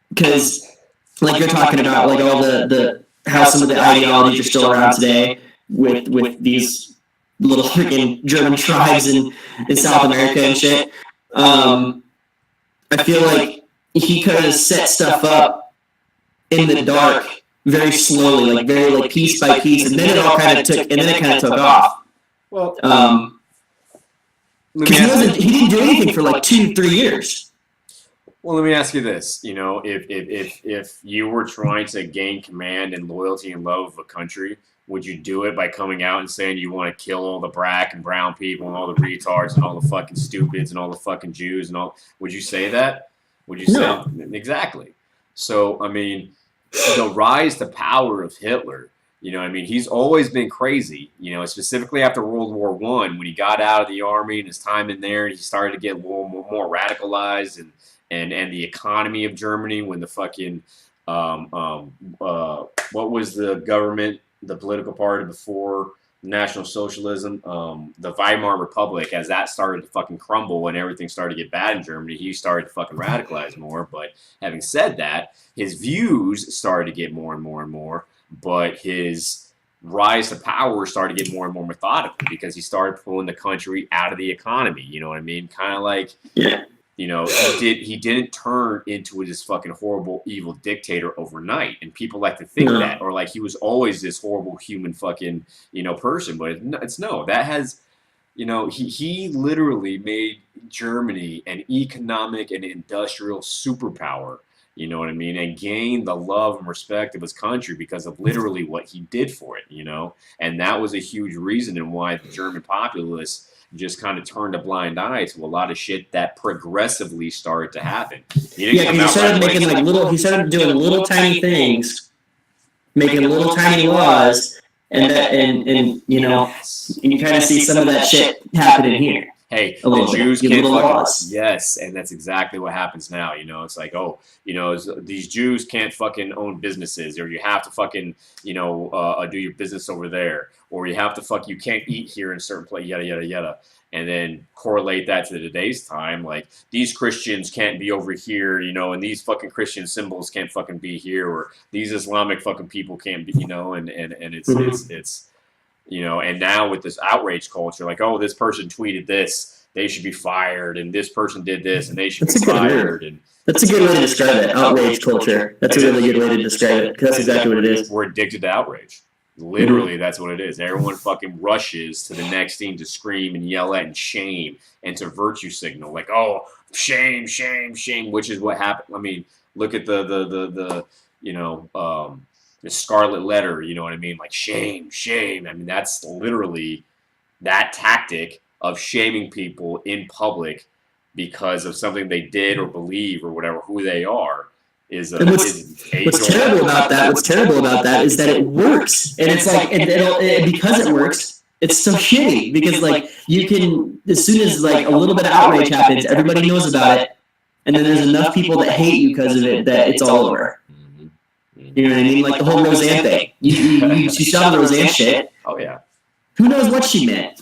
because you're talking about like all the how some of the ideologies are still around today with these little freaking German tribes in South America and shit. I feel like he could have set stuff up in the dark very slowly, like very like piece by piece, and then it kind of took off. Well, because he didn't do anything for like 2-3 years. Well, let me ask you this: you know, if you were trying to gain command and loyalty and love of a country, would you do it by coming out and saying you want to kill all the black and brown people and all the retards and all the fucking stupids and all the fucking Jews and all? Would you say that? Would you say exactly? So, I mean, the rise to power of Hitler You know what I mean? He's always been crazy, you know, specifically after World War One, when he got out of the army and his time in there, and he started to get a little more radicalized, and the economy of Germany, when the fucking um, um, what was the government, the political party before National Socialism, the Weimar Republic, as that started to fucking crumble and everything started to get bad in Germany, he started to fucking radicalize more. But having said that, his views started to get more and more and more, but his rise to power started to get more and more methodical because he started pulling the country out of the economy. You know what I mean? Kind of like, Yeah. you know, he didn't turn into this fucking horrible evil dictator overnight, and people like to think No. that, or like he was always this horrible human fucking, you know, person. But it's no, that has, you know, he literally made Germany an economic and industrial superpower. You know what I mean? And gained the love and respect of his country because of literally what he did for it. You know, and that was a huge reason in why the German populace just kind of turned a blind eye to a lot of shit that progressively started to happen. He didn't Yeah, come because he out started right away. making like little. He started doing little tiny things, making little tiny laws, and you know, Yes. you kind of see some of that shit happening here. Hey, A the little bit. Jews Give can't little fucking laws. yes, and that's exactly what happens now. You know, it's like, oh, you know, these Jews can't fucking own businesses, or you have to fucking, you know, do your business over there, or you have to you can't eat here in certain place, yada yada yada, and then correlate that to today's time, like these Christians can't be over here, you know, and these fucking Christian symbols can't fucking be here, or these Islamic fucking people can't be, you know, and it's you know, and now with this outrage culture, like, oh, this person tweeted this, they should be fired, and this person did this, and they should That's be a good fired, word. and That's a good way to describe it. Outrage culture. That's a really good way to describe it. Because that's exactly what it is. we're addicted to outrage. Literally, that's what it is. Everyone fucking rushes to the next thing to scream and yell at and shame and to virtue signal, like, oh, shame, shame, shame, which is what happened. I mean, look at the you know, the Scarlet Letter. You know what I mean? Like shame, shame. I mean, that's literally that tactic of shaming people in public because of something they did or believe or whatever, who they are, is And what's terrible about that? What's terrible about that is that it works, and it's like, because it works, it's so shitty. Because like you can, as soon as like a little bit of outrage happens, everybody knows about it, and then there's enough people that hate you because of it that it's all over. You know what I mean? Like the whole Roseanne thing. You saw the Roseanne shit. Oh yeah. Who knows what she meant?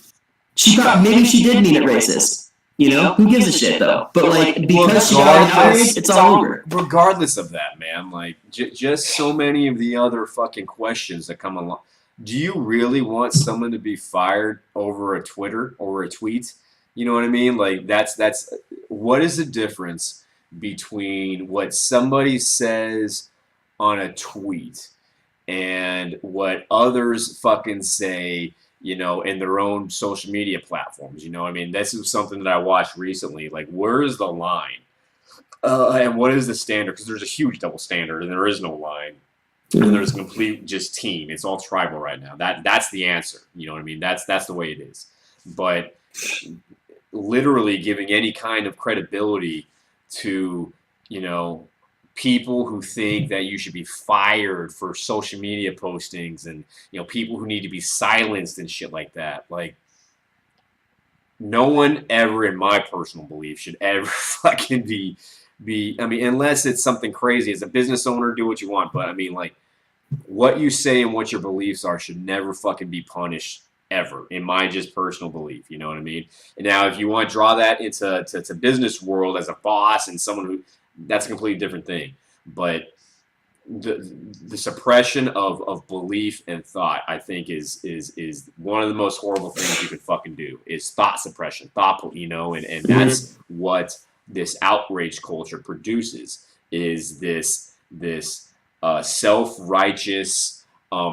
Maybe she did mean it racist. You know, who gives a shit though? But like, because she got an outrage, it's all over. Regardless of that, man, like just so many of the other fucking questions that come along. Do you really want someone to be fired over a Twitter or a tweet? You know what I mean? Like that's what is the difference between what somebody says on a tweet and what others fucking say, you know, in their own social media platforms? You know, I mean, this is something that I watched recently. Like, where is the line? And what is the standard? Because there's a huge double standard, and there is no line. And there's a complete just team. It's all tribal right now. That's the answer. You know what I mean? That's the way it is. But literally giving any kind of credibility to, you know, people who think that you should be fired for social media postings, and you know, people who need to be silenced and shit like that. Like, no one ever, in my personal belief, should ever fucking be I mean, unless it's something crazy. As a business owner, do what you want, but I mean, like, what you say and what your beliefs are should never fucking be punished ever, in my just personal belief. You know what I mean? And now, if you want to draw that into to business world as a boss and someone who, that's a completely different thing. But the suppression of belief and thought, I think, is one of the most horrible things you could fucking do, is thought suppression, thought, you know, and that's what this outrage culture produces, is this self-righteous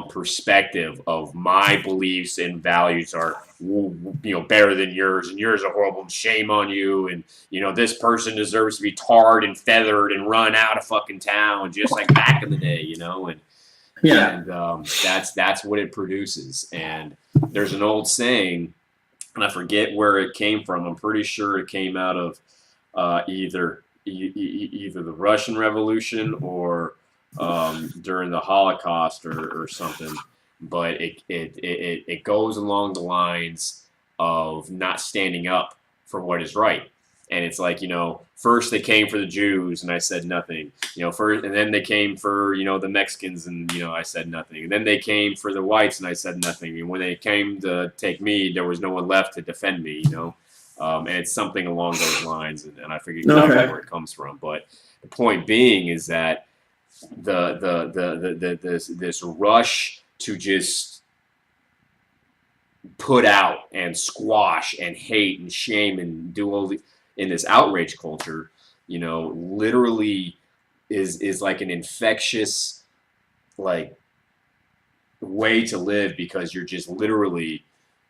perspective of my beliefs and values are, you know, better than yours, and yours are horrible, and shame on you, and you know, this person deserves to be tarred and feathered and run out of fucking town, just like back in the day, you know. And Yeah. and that's what it produces. And there's an old saying, and I forget where it came from. I'm pretty sure it came out of either the Russian Revolution or during the Holocaust or something. but it goes along the lines of not standing up for what is right. And it's like, first they came for the Jews and I said nothing, first, and then they came for, the Mexicans and, I said nothing. And then they came for the whites and I said nothing. And when they came to take me, there was no one left to defend me. And it's something along those lines. And I figured exactly where it comes from. But the point being is that this rush to just put out and squash and hate and shame and do all the in this outrage culture, literally is like an infectious like way to live, because you're just literally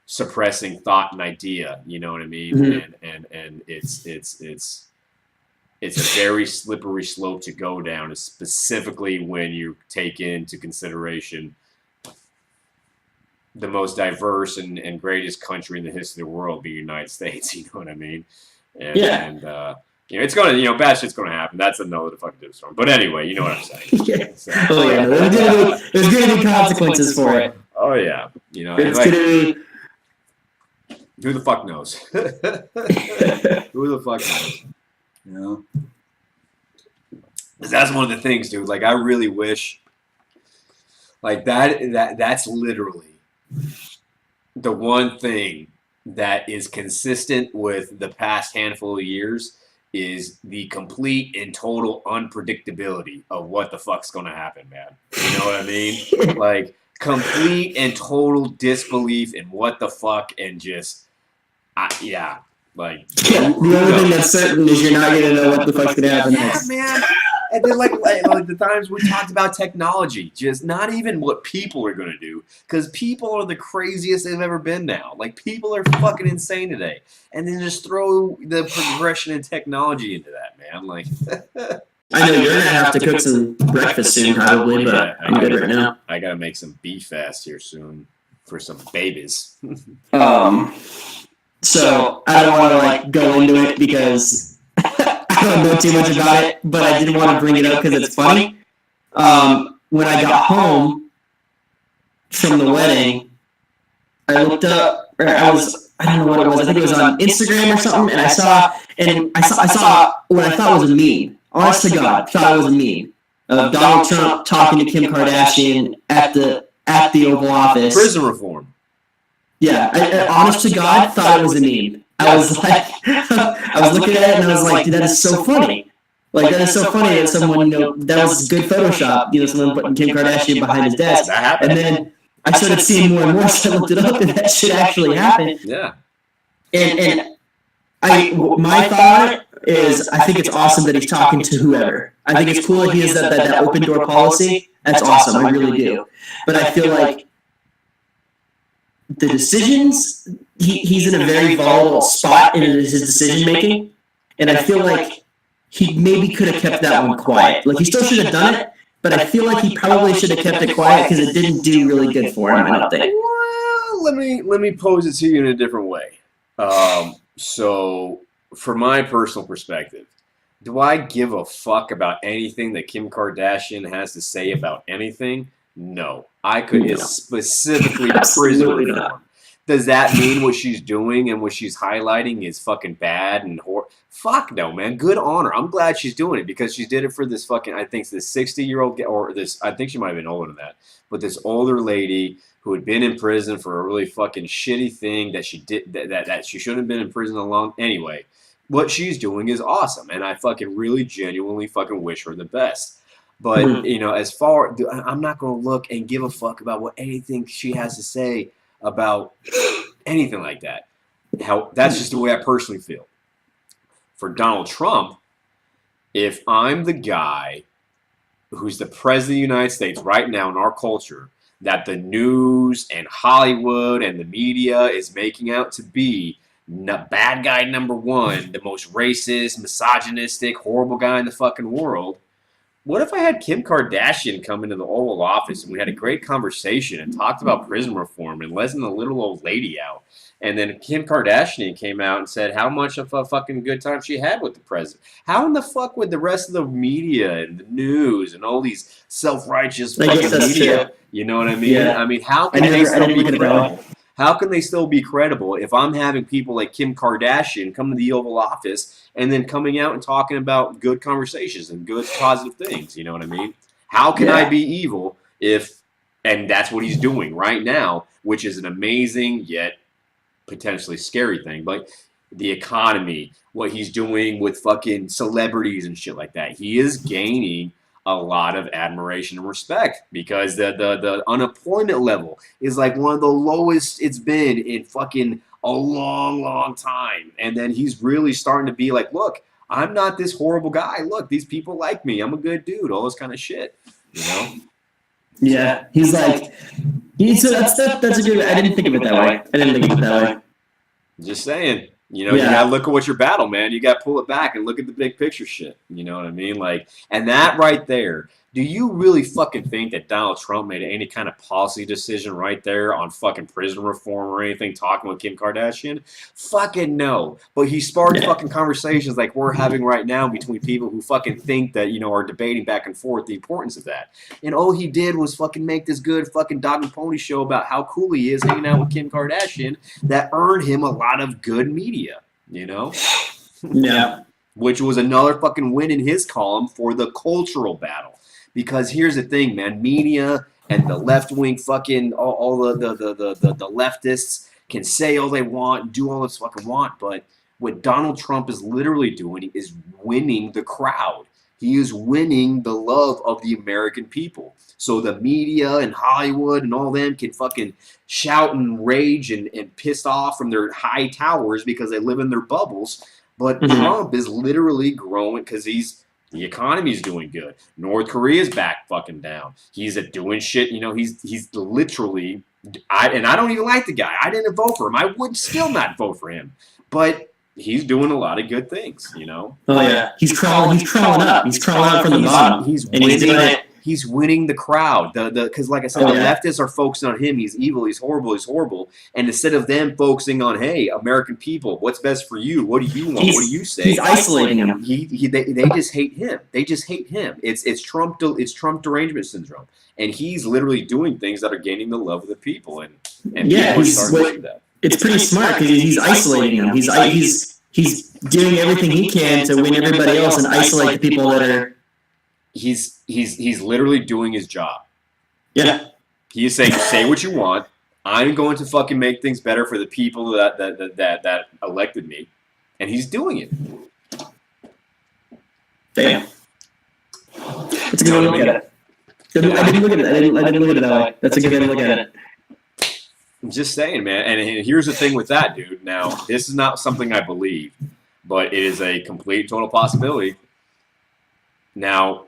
suppressing thought and idea. You know what I mean? Mhm. And it's a very slippery slope to go down, specifically when you take into consideration the most diverse and greatest country in the history of the world, being the United States. You know what I mean? And, Yeah. and it's gonna, bad shit's gonna happen. That's another fucking different story. But anyway, you know what I'm saying. Yeah. So, Oh yeah, there's gonna be consequences for it. oh yeah, It's like, gonna be. who the fuck knows? Who the fuck knows? Because that's one of the things, dude. Like, I really wish, like that's literally the one thing that is consistent with the past handful of years, is the complete and total unpredictability of what the fuck's gonna happen, man. You know what I mean? Like, complete and total disbelief in what the fuck, and just, yeah, like, The only thing that's certain is you're not gonna know what the fuck's gonna happen next. man. And then, like the times we talked about technology, just not even what people are going to do, because people are the craziest they've ever been now. Like, people are fucking insane today. And then just throw the progression in technology into that, man. Like, I know you're gonna have to cook some breakfast soon, probably, but I'm good right now. I got to make some beef fast here soon for some babies. So I don't want to like go into it because I don't know too much about it, but I did want to bring it up because it's funny. When I got home from the wedding, I looked up, or I don't know what it was. I think it was on Instagram or something, and I saw what I thought was a meme. Honest to God, thought it was a meme of Donald Trump talking to Kim Kardashian at the Oval Office. Prison reform. Yeah, I honest to God, thought it was a meme. I was like, I was looking at it and I was like, dude, that is so funny. Like, that is so funny that someone, that was good Photoshop, someone putting Kim Kardashian behind his desk. And then I started seeing more and more, so I looked it up, and that shit actually happened. Yeah. And my thought is, I think it's awesome that he's talking to whoever. I think it's cool that he has that open door policy. That's awesome, I really do. But I feel like the decisions, he's in a very volatile spot in his decision making, and I feel like he maybe could have kept that one quiet. Like, he still should have done it, but I feel like he probably should have kept it quiet because it didn't do really good for him, I don't think. Well, let me pose it to you in a different way. So, from my personal perspective, do I give a fuck about anything that Kim Kardashian has to say about anything? No. I could specifically prison reform. Does that mean what she's doing and what she's highlighting is fucking bad and fuck no, man. Good on her. I'm glad she's doing it, because she did it for this fucking, I think, this 60-year-old, or this, I think she might have been older than that, but this older lady who had been in prison for a really fucking shitty thing that she did, that she shouldn't have been in prison alone. Anyway, what she's doing is awesome, and I fucking really genuinely fucking wish her the best. But, as far, I'm not going to look and give a fuck about what anything she has to say about anything like that. That's just the way I personally feel. For Donald Trump, if I'm the guy who's the president of the United States right now in our culture, that the news and Hollywood and the media is making out to be bad guy number one, the most racist, misogynistic, horrible guy in the fucking world, what if I had Kim Kardashian come into the Oval Office and we had a great conversation and talked about prison reform and letting the little old lady out And then Kim Kardashian came out and said how much of a fucking good time she had with the president. How in the fuck would the rest of the media and the news and all these self-righteous fucking media, you know what I mean? Yeah. I mean, how can they still be credible? How can they still be credible if I'm having people like Kim Kardashian come to the Oval Office and then coming out and talking about good conversations and good positive things? You know what I mean? How can I be evil if, and that's what he's doing right now, which is an amazing yet potentially scary thing. But the economy, what he's doing with fucking celebrities and shit like that, he is gaining a lot of admiration and respect because the unemployment level is like one of the lowest it's been in fucking a long time. And then he's really starting to be like, look, I'm not this horrible guy. Look, these people like me. I'm a good dude. All this kind of shit, you know? Yeah, he's like, that's a good. I didn't think of it that way. I didn't think of it that way. Just saying. You know, you gotta look at what's your battle, man. You gotta pull it back and look at the big picture shit. You know what I mean? Like, and that right there, do you really fucking think that Donald Trump made any kind of policy decision right there on fucking prison reform or anything talking with Kim Kardashian? Fucking no. But he sparked fucking conversations like we're having right now between people who fucking think that, you know, are debating back and forth the importance of that. And all he did was fucking make this good fucking dog and pony show about how cool he is hanging out with Kim Kardashian that earned him a lot of good media, you know? Yeah. Which was another fucking win in his column for the cultural battle. Because here's the thing, man, media and the left wing fucking all the leftists can say all they want, do all this fucking want, but what Donald Trump is literally doing is winning the crowd. He is winning the love of the American people. So the media and Hollywood and all them can fucking shout and rage and piss off from their high towers because they live in their bubbles. But Trump is literally growing because the economy's doing good. North Korea's back fucking down. He's doing shit. You know, he's literally. And I don't even like the guy. I didn't vote for him. I would still not vote for him. But he's doing a lot of good things. You know. Oh yeah, he's crawling up. He's crawling up from the bottom. He's winning the crowd. Because like I said, the leftists are focusing on him. He's evil. He's horrible. And instead of them focusing on, hey, American people, what's best for you? What do you want? What do you say? He's isolating him. They just hate him. They just hate him. It's Trump derangement syndrome, and he's literally doing things that are gaining the love of the people. And people are starting to see that. It's pretty smart because he's isolating him. He's doing everything he can to win everybody else and isolate the people that are. He's literally doing his job. Yeah. He is saying, say what you want. I'm going to fucking make things better for the people that elected me, and he's doing it. Damn. It's a good way to look at it. I didn't look at it. I didn't look at it that way. That's a good way to look at it. I'm just saying, man. And here's the thing with that, dude. Now, this is not something I believe, but it is a complete total possibility. Now,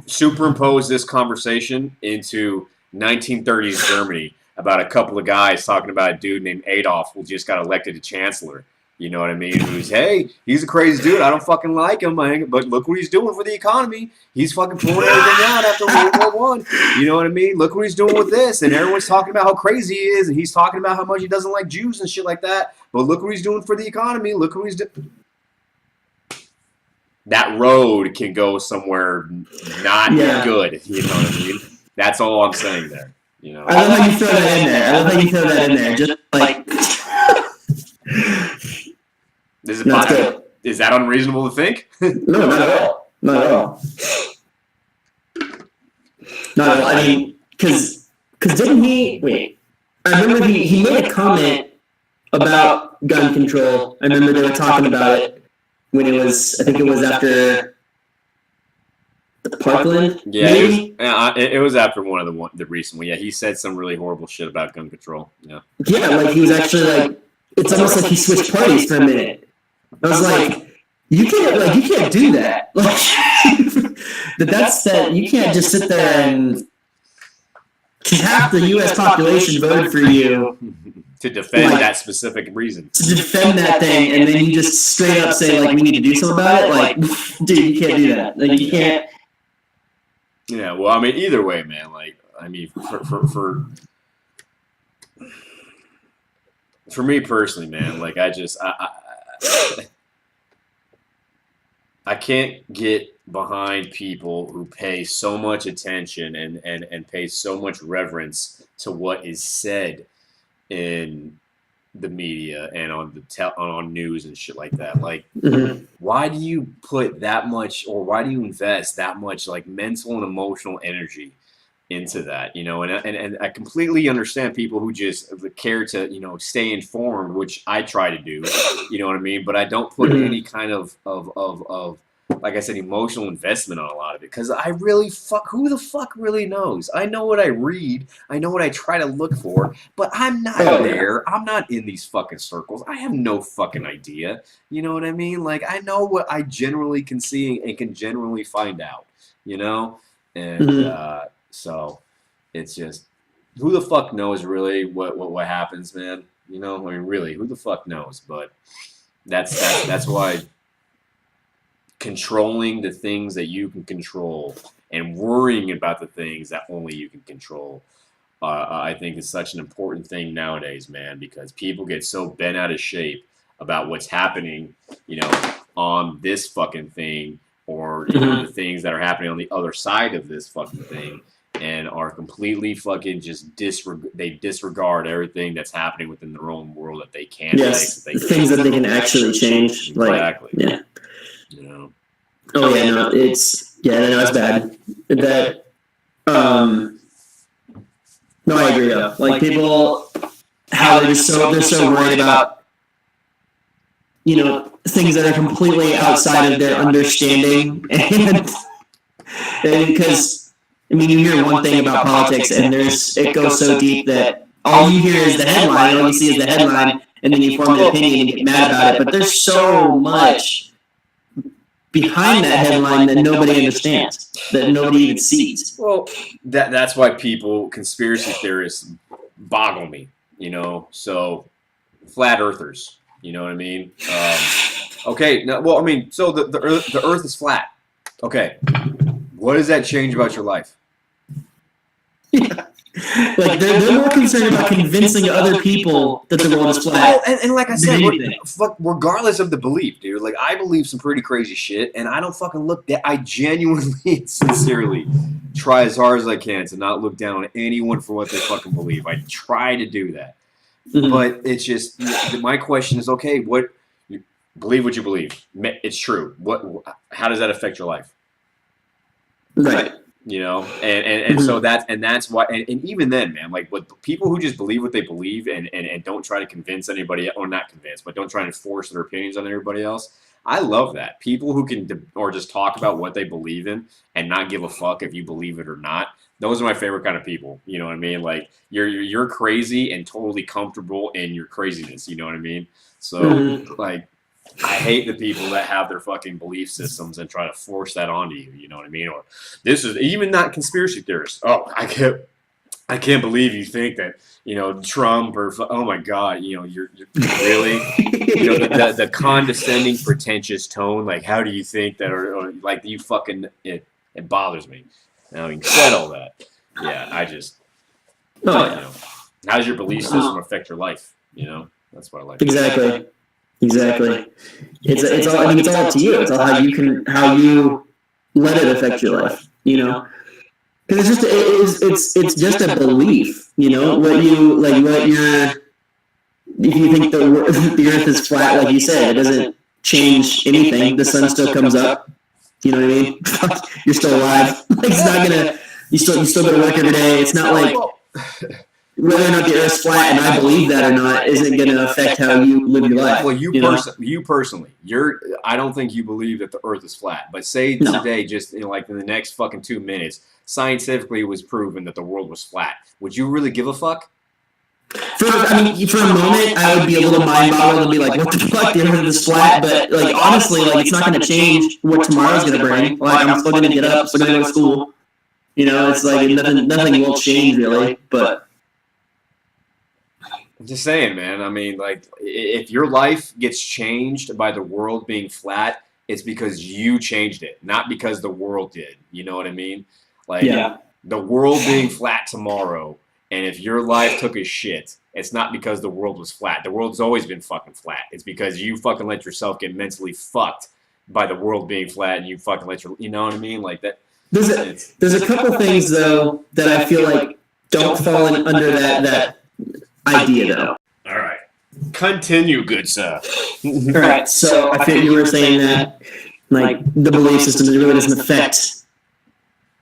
superimpose this conversation into 1930s Germany about a couple of guys talking about a dude named Adolf who just got elected to chancellor. You know what I mean? He's a crazy dude. I don't fucking like him, but look what he's doing for the economy. He's fucking pulling everything out after World War I. You know what I mean? Look what he's doing with this. And everyone's talking about how crazy he is, and he's talking about how much he doesn't like Jews and shit like that. But look what he's doing for the economy. Look what he's doing. That road can go somewhere not good. You know what I mean? That's all I'm saying there. You know. I love how you throw that in there. Just like. Is that unreasonable to think? No, not at all. Not at all. Not at all. I mean, because didn't he? Wait. I remember he made a comment about gun control. I remember they were talking about it when it was. I think it was after Parkland. Yeah, it was after one of the recent one. Yeah, he said some really horrible shit about gun control. Yeah. Yeah, like he was actually like. It's almost like he switched parties for a minute. I was like, you can't do that. Like, you can't just sit there and half the U.S. population voted for you to defend that specific reason. To defend that thing, and then you just straight up say like, we need to do something about it. Like, dude, you can't do that. Like, you can't. Yeah, well, I mean, either way, man. Like, I mean, for for me personally, man, like I can't get behind people who pay so much attention and pay so much reverence to what is said in the media and on on news and shit like that. Like, Mhm. why do you put that much, or why do you invest that much like mental and emotional energy into that, you know? And I completely understand people who just care to, you know, stay informed, which I try to do, you know what I mean? But I don't put any Mhm. kind of like I said, emotional investment on a lot of it, because I really who the fuck really knows? I know what I read, I know what I try to look for, but I'm not Oh yeah. there. I'm not in these fucking circles. I have no fucking idea. You know what I mean? Like, I know what I generally can see and can generally find out, you know? And Mhm. so it's just, who the fuck knows really what happens, man? You know, I mean, really, who the fuck knows? But that's why controlling the things that you can control and worrying about the things that only you can control, I think is such an important thing nowadays, man, because people get so bent out of shape about what's happening, you know, on this fucking thing, or, you know, the Mhm. things that are happening on the other side of this fucking thing, and are completely fucking just they disregard everything that's happening within their own world that they can fix, Yes, that they things can that they control. can actually change. Like, Exactly. yeah. You know. Oh yeah, no, it's yeah, no, it's bad. That um, no, I agree though. Like people, how they're so worried about things that are completely outside of their understanding, and because I mean, you hear one thing about politics, and it goes so deep that all you hear is the headline, all you see is the headline, and then you form an opinion and get mad about it. But there's so much behind that headline that nobody understands, that nobody even sees. Well, that's why conspiracy theorists boggle me, you know. So flat earthers, you know what I mean? Okay, no, well, I mean, so the Earth is flat. Okay, what does that change about your life? Yeah. Like they're more concerned about convincing other people that the world is Well, flat and like I than said, anything. regardless of the belief, dude. Like, I believe some pretty crazy shit, and I don't fucking look that. I genuinely, and sincerely try as hard as I can to not look down on anyone for what they fucking believe. I try to do that, Mm-hmm. but it's just, my question is, okay, you believe what you believe. It's true. How does that affect your life? Right. You know, and so Mm-hmm. that's why, and even then, man, like, what people who just believe what they believe, and don't try to convince anybody, or not convince, but don't try to force their opinions on everybody else. I love that. People who can or just talk about what they believe in and not give a fuck if you believe it or not. Those are my favorite kind of people. You know what I mean? Like, you're crazy and totally comfortable in your craziness. You know what I mean? So, Mm-hmm. like, I hate the people that have their fucking belief systems and try to force that onto you. You know what I mean? Or, this is even not conspiracy theorists. Oh, I can't believe you think that, you know, Trump, or, oh my god, you know, you're really, you know, Yeah. the condescending, pretentious tone. Like, how do you think that, or like, you fucking, it bothers me. Now, having said all that, yeah, I just, Oh you yeah. know, how does your belief system affect your life? You know, that's what I like to say. Exactly. Exactly. It's all. I mean, it's all up to you. It's all how you let it affect your life. Because it's just a belief. What you like. What you're. If you think the Earth is flat, like you said, it doesn't change anything. The sun still comes up. You know what I mean? You're still alive. Like it's not gonna. You still go to work every day. It's not like Well, whether or not the Earth's flat, and I believe that or not, isn't gonna affect how you live your life. well, You know? you personally, I don't think you believe that the Earth is flat. But say No. today, just, you know, like in the next fucking 2 minutes, scientifically it was proven that the world was flat. Would you really give a fuck? For a moment, I would be a little mind boggled and be like, "What the fuck? The Earth is flat." But like honestly, like it's not going to change what tomorrow's going to bring. Like I'm still going to get up, still going to go to school. It's like nothing will change really. But I'm just saying, man. I mean, like, if your life gets changed by the world being flat, it's because you changed it, not because the world did. You know what I mean? Like, yeah, the world being flat tomorrow And if your life took a shit, it's not because the world was flat. The world's always been fucking flat. It's because you fucking let yourself get mentally fucked by the world being flat, and you fucking let you know what I mean? Like that. There's a couple things though that I feel like don't fall under that idea though. All right, continue, good sir. All right, so I feel you were saying that like the belief system really doesn't affect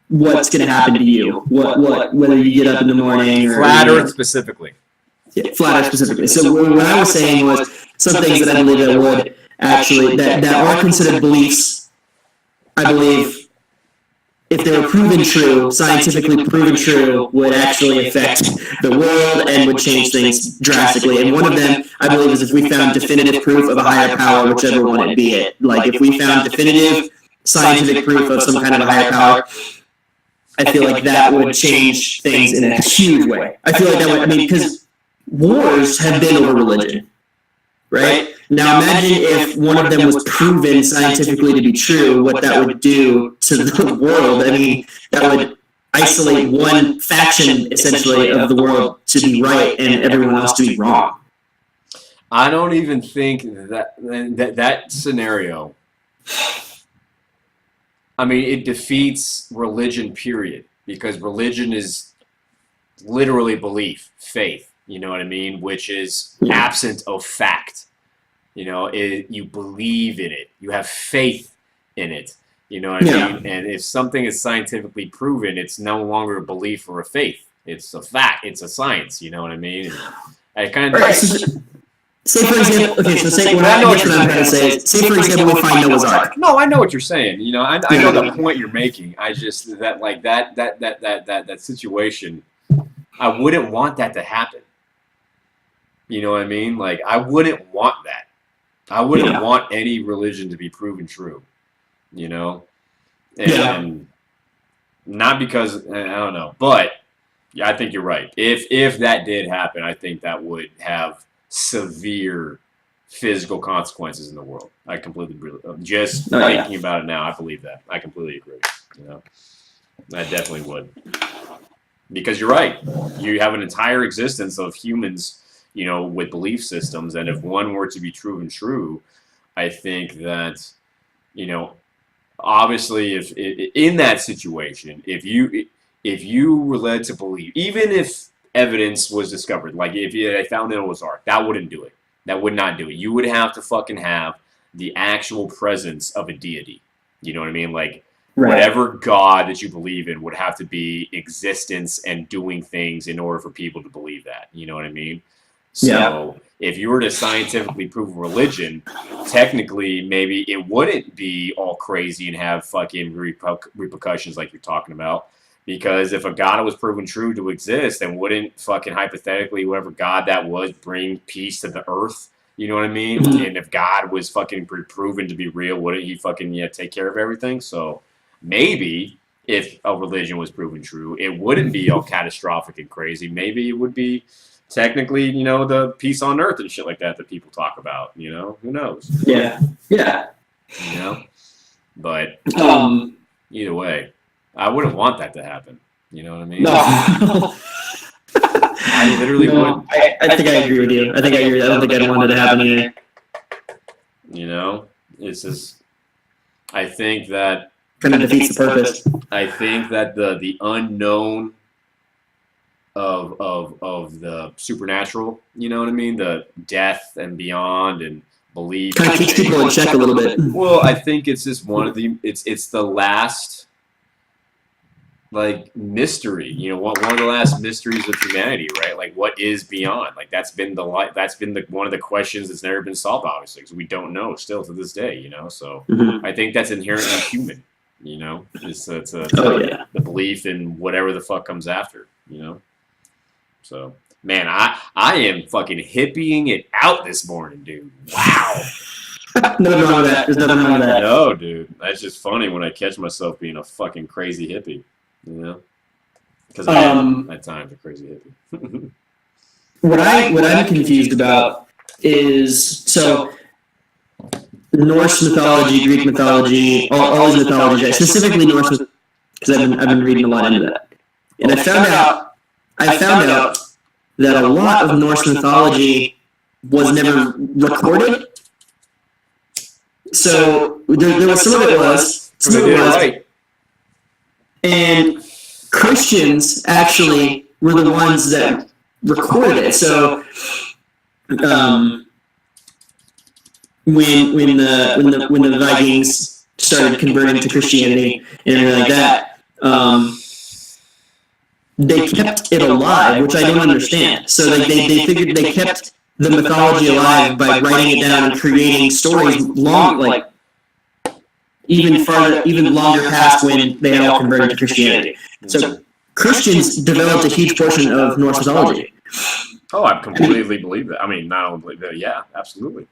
what's going to happen to you, whether you get up in the morning or flat Earth specifically. Yeah, flat Earth specifically. So what I was saying was some things that I believe that would actually that are considered beliefs. I believe if they were proven true, scientifically proven true, would actually affect the world and would change things drastically. And one of them, I believe, is if we found definitive proof of a higher power, whichever one it be it. Like if we found definitive scientific proof of some kind of a higher power, I feel like that would change things in a huge way. I feel like that would, I mean, because wars have been over religion, right? Now imagine if one of them was proven scientifically to be true, what that would do to the world. I mean, that would isolate one faction, essentially, of the world to be right and everyone else to be wrong. I don't even think that scenario, I mean, it defeats religion, period, because religion is literally belief, faith, you know what I mean, which is absent of fact. You know, you believe in it, you have faith in it, you know what I mean? And if something is scientifically proven, it's no longer a belief or a faith. It's a fact, it's a science, you know what I mean? And I kind of... Right, say for example, okay, so say what I know what you're trying to say is, say for example we find Noah's Ark. No, I know what you're saying. You know, I know the point you're making. I just that like that situation, I wouldn't want that to happen. You know what I mean? Like I wouldn't want that. I wouldn't want any religion to be proven true. You know, and not because I don't know, but yeah, I think you're right. If that did happen, I think that would have severe physical consequences in the world. I completely just thinking about it now. I believe that. I completely agree. You know, I definitely would, because you're right. You have an entire existence of humans, you know, with belief systems, and if one were to be proven true, I think that, you know, obviously, if in that situation, if you were led to believe, even if evidence was discovered, like if they found Noah's Ark, that wouldn't do it. That would not do it. You would have to fucking have the actual presence of a deity. You know what I mean? Like whatever God that you believe in would have to be existence and doing things in order for people to believe that. You know what I mean? So if you were to scientifically prove religion, technically maybe it wouldn't be all crazy and have fucking repercussions like you're talking about. Because if a God was proven true to exist, then wouldn't fucking hypothetically whoever God that was bring peace to the earth? You know what I mean? And if God was fucking proven to be real, wouldn't he fucking take care of everything? So maybe if a religion was proven true, it wouldn't be all catastrophic and crazy. Maybe it would be technically, you know, the peace on earth and shit like that people talk about. You know, who knows? Yeah. You know, but either way. I wouldn't want that to happen. You know what I mean? No. I literally would. I think I agree with you. I think I agree. I don't think I'd want it to happen either. You know, it's just. I think that kind of defeats the purpose. I think that the unknown of the supernatural. You know what I mean? The death and beyond and belief. Kind of keeps people in check a little bit. Well, I think it's just one of the. It's the last. Like mystery, you know, one of the last mysteries of humanity, right? Like, what is beyond? Like, that's been one of the questions that's never been solved, obviously, because we don't know still to this day, you know. So I think that's inherently human, you know. It's the belief in whatever the fuck comes after, you know. So, man, I am fucking hippieing it out this morning, dude. Wow. Nothing wrong with that. There's nothing wrong with that. No, dude, that's just funny when I catch myself being a fucking crazy hippie. You know, because I am at times a crazy hippie. What I'm confused about is Norse mythology, Greek mythology, all these mythologies, specifically Norse, because I've been reading a lot into that, and I found out I found out that a lot of Norse mythology was never recorded. So there was some of it was, some of it was, right. And Christians actually were the ones that recorded it. So when the Vikings started converting to Christianity and everything like that, they kept it alive, which I don't understand. So they figured they kept the mythology alive by writing it down and creating stories long, like even longer past when they had all converted to Christianity. So Christians developed a huge portion of Norse mythology. Oh, I completely believe that. I mean, not only believe that, yeah, absolutely.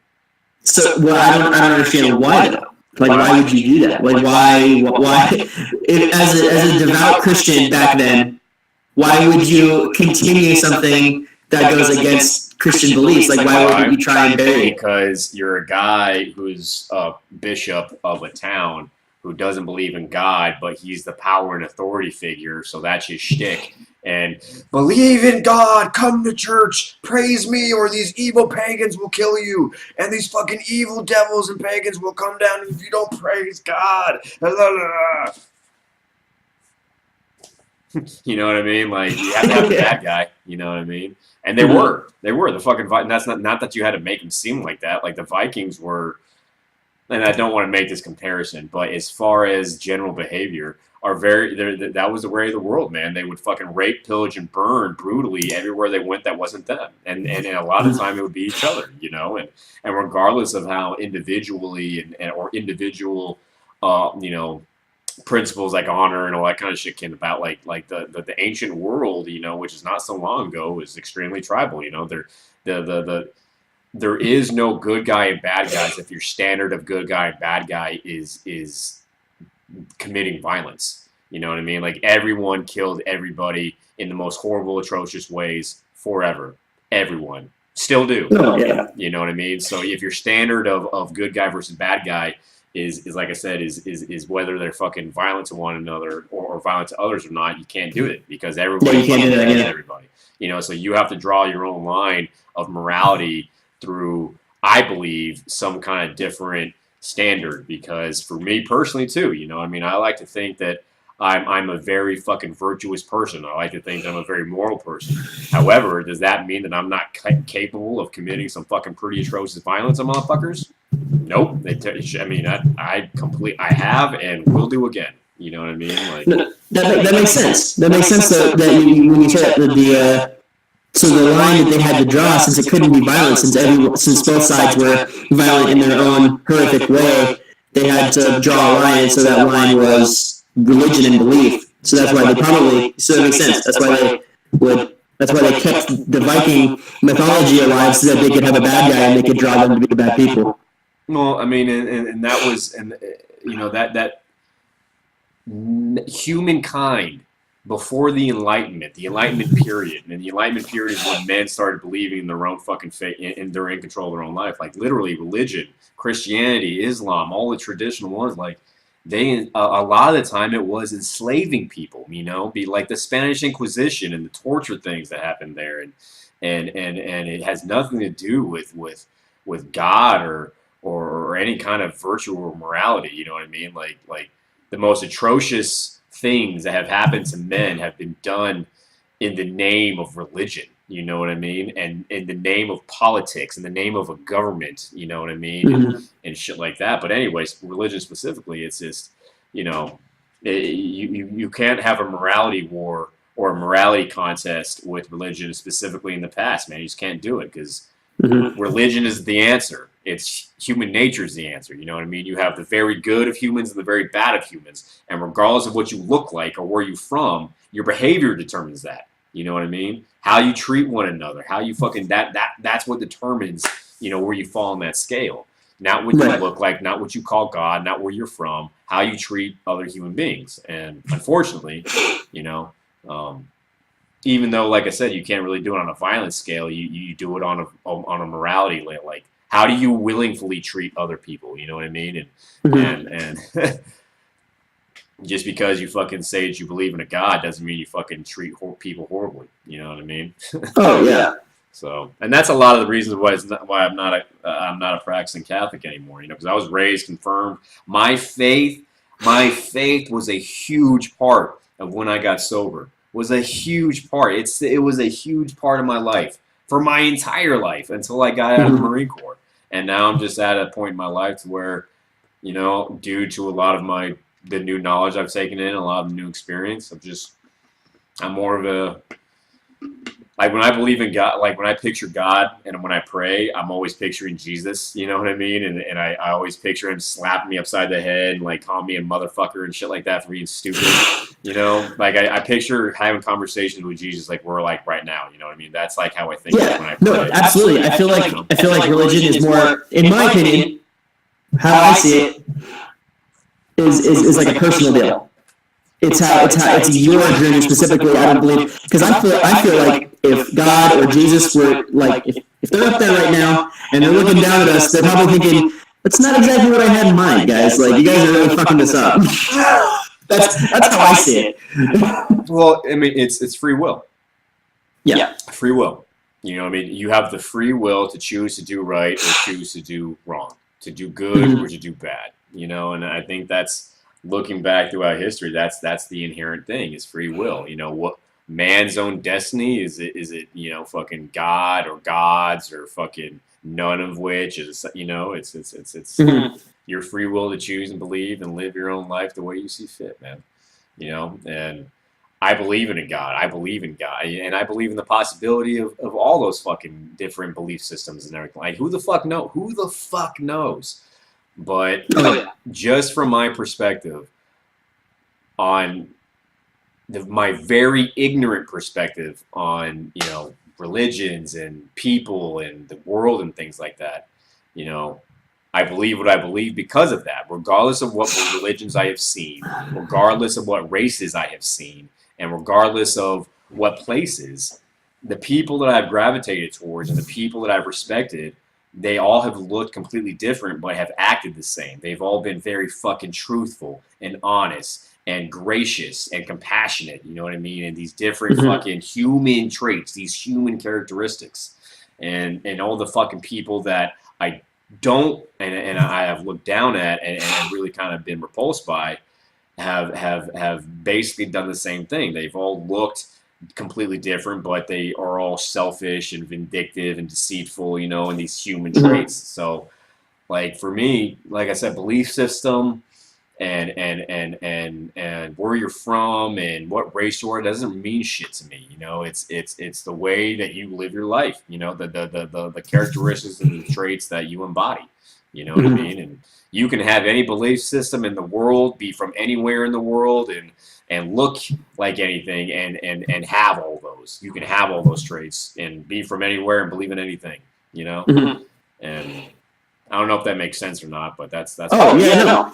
So, well, I don't understand why though. Like, why would you do that? Like, why? As a devout Christian back then, why would you continue something that goes against Christian beliefs? Like, why would you try and bury it? Because you're a guy who's a bishop of a town who doesn't believe in God, but he's the power and authority figure, so that's his shtick. And believe in God, come to church, praise me, or these evil pagans will kill you, and these fucking evil devils and pagans will come down if you don't praise God. You know what I mean? Like, you have to have the bad guy. You know what I mean? And they were the fucking Vikings. That's not that you had to make them seem like that. Like the Vikings were, and I don't want to make this comparison, but as far as general behavior, that was the way of the world, man. They would fucking rape, pillage, and burn brutally everywhere they went that wasn't them, and a lot of the time it would be each other, you know, and regardless of how individually or individual, you know, principles like honor and all that kind of shit came about, like the ancient world, you know, which is not so long ago, was extremely tribal. You know, there is no good guy and bad guys if your standard of good guy and bad guy is committing violence. You know what I mean? Like, everyone killed everybody in the most horrible, atrocious ways forever. Everyone still do. Oh, yeah. You know what I mean? So if your standard of good guy versus bad guy is like I said, is whether they're fucking violent to one another or violent to others or not, you can't do it because everybody fucking kills everybody. You know, so you have to draw your own line of morality through, I believe, some kind of different standard. Because for me personally too, you know, I mean, I like to think that I'm a very fucking virtuous person. I like to think that I'm a very moral person. However, does that mean that I'm not capable of committing some fucking pretty atrocious violence on motherfuckers? Nope. I mean, I have and will do again. You know what I mean? Like, no, that makes sense. That makes sense that when you said so the line that they had to draw, since it couldn't be violent, since both sides were violent in their own horrific way, they had to draw a line, and so that line was religion and belief. So that's why they probably. So that makes sense. That's why they kept the Viking mythology alive, so that they could have a bad guy and they could draw them to be the bad people. Well, I mean, and that was, and you know, that humankind before the Enlightenment period, and the Enlightenment period is when men started believing in their own fucking fate, and they're in control of their own life. Like, literally, religion, Christianity, Islam, all the traditional ones, like, they a lot of the time it was enslaving people, you know, be like the Spanish Inquisition and the torture things that happened there, and it has nothing to do with God or any kind of virtue or morality. You know what I mean? Like the most atrocious things that have happened to men have been done in the name of religion. You know what I mean? And in the name of politics, in the name of a government. You know what I mean? And shit like that. But anyways, religion specifically, it's just, you know, you can't have a morality war or a morality contest with religion, specifically in the past, man. You just can't do it because religion is the answer. It's human nature is the answer. You know what I mean? You have the very good of humans and the very bad of humans. And regardless of what you look like or where you're from, your behavior determines that. You know what I mean? How you treat one another, how you fucking, that's what determines, you know, where you fall on that scale. Not what you look like, not what you call God, not where you're from, how you treat other human beings. And unfortunately, you know, even though, like I said, you can't really do it on a violent scale, you do it on a morality, like how do you willingly treat other people? You know what I mean? And just because you fucking say that you believe in a God doesn't mean you fucking treat people horribly. You know what I mean? Oh yeah. So, and that's a lot of the reasons why I'm not a practicing Catholic anymore. You know, because I was raised confirmed. My faith was a huge part of when I got sober. Was a huge part. It was a huge part of my life for my entire life until I got out of the Marine Corps. And now I'm just at a point in my life to where, you know, due to a lot of the new knowledge I've taken in, a lot of the new experience, I'm more of a, like when I believe in God, like when I picture God and when I pray, I'm always picturing Jesus, you know what I mean? And I always picture him slapping me upside the head and like calling me a motherfucker and shit like that for being stupid, you know? Like I picture having conversations with Jesus like we're like right now, you know what I mean? That's like how I think when I pray. No, absolutely. I feel like religion is more, in my opinion, how I see it, is like a personal deal. It's your journey specifically. I don't believe, because I feel like if God or Jesus were like, if they're up there right now and they're looking down at us, they're probably thinking, that's not exactly what I had in mind, guys. Like, you guys are really fucking this up. That's how I see it. Well, I mean, it's free will. Yeah. Free will. You know what I mean? You have the free will to choose to do right or choose to do wrong, to do good or to do bad. You know, and I think that's, looking back throughout history, that's the inherent thing, is free will. You know, what man's own destiny is it, you know, fucking God or gods or fucking none of which is, you know, it's your free will to choose and believe and live your own life the way you see fit, man. You know, and I believe in a God. I believe in God, and I believe in the possibility of all those fucking different belief systems and everything. Like, who the fuck knows? But just from my perspective, on my very ignorant perspective on, you know, religions and people and the world and things like that, you know, I believe what I believe because of that, regardless of what religions I have seen, regardless of what races I have seen, and regardless of what places, the people that I've gravitated towards and the people that I've respected, they all have looked completely different, but have acted the same. They've all been very fucking truthful and honest and gracious and compassionate, you know what I mean? And these different fucking human traits, these human characteristics. And all the fucking people that I don't, and I have looked down at and really kind of been repulsed by, have basically done the same thing. They've all looked completely different, but they are all selfish and vindictive and deceitful, you know, and these human traits. So, like, for me, like I said, belief system and where you're from and what race you are doesn't mean shit to me. You know, it's the way that you live your life, you know, the characteristics and the traits that you embody, you know what I mean? And you can have any belief system in the world, be from anywhere in the world, and look like anything and have all those. You can have all those traits and be from anywhere and believe in anything, you know? And I don't know if that makes sense or not, but that's Oh, yeah, no.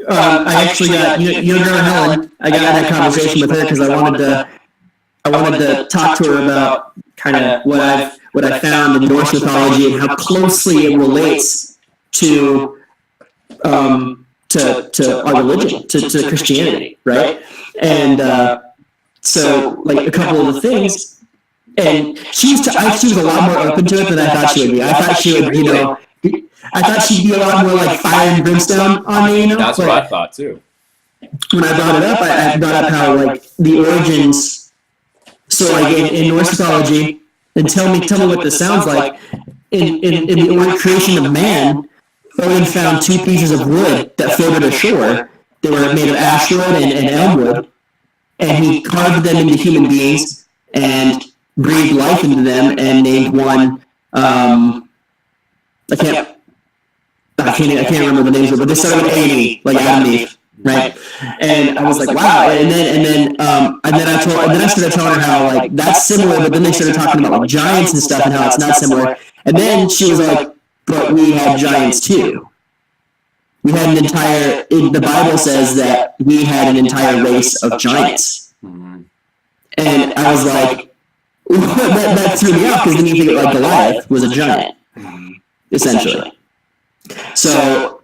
I actually got, your girl Helen, I got in a conversation with her because I wanted to talk to her about kind of what I found in Norse mythology and how closely it relates to our religion, to Christianity, right? And so, like, a couple of the things, and she was a lot more open to it than I thought she would be. I thought she would, I thought she'd be a lot more like fire and brimstone on me, you know? That's what I thought too. When I brought it up, I brought up how, like, the origins, so like in Norse mythology, and tell me what this sounds like, in the creation of man, Odin found two pieces of wood that floated ashore. They were made of ash wood and elm wood, and he carved them into human beings and breathed life into them and named one, I can't remember the names of it, but they started with A&E, like Adam and Eve, right? And I was like, wow. And then I started telling her how, like, that's similar, but then they started talking about, like, giants and stuff and how it's not similar. And then she was like, but we had giants too. We had an entire, the Bible says that we had an entire race of giants. And I was like, that threw me off, because then you think, like, Goliath was a giant, essentially. So,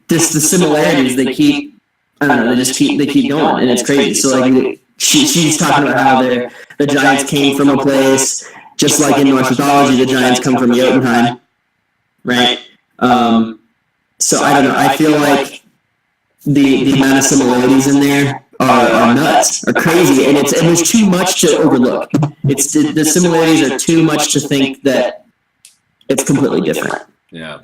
the similarities, they keep I don't know, they keep going, and it's crazy. So like she's talking about how the giants came from a place, just like in Norse mythology, the giants come from Jotunheim, right? So I don't know. I feel like the amount of similarities in there are nuts, are crazy, and there's too much to overlook. It's the similarities are too much to think that it's completely different. Yeah,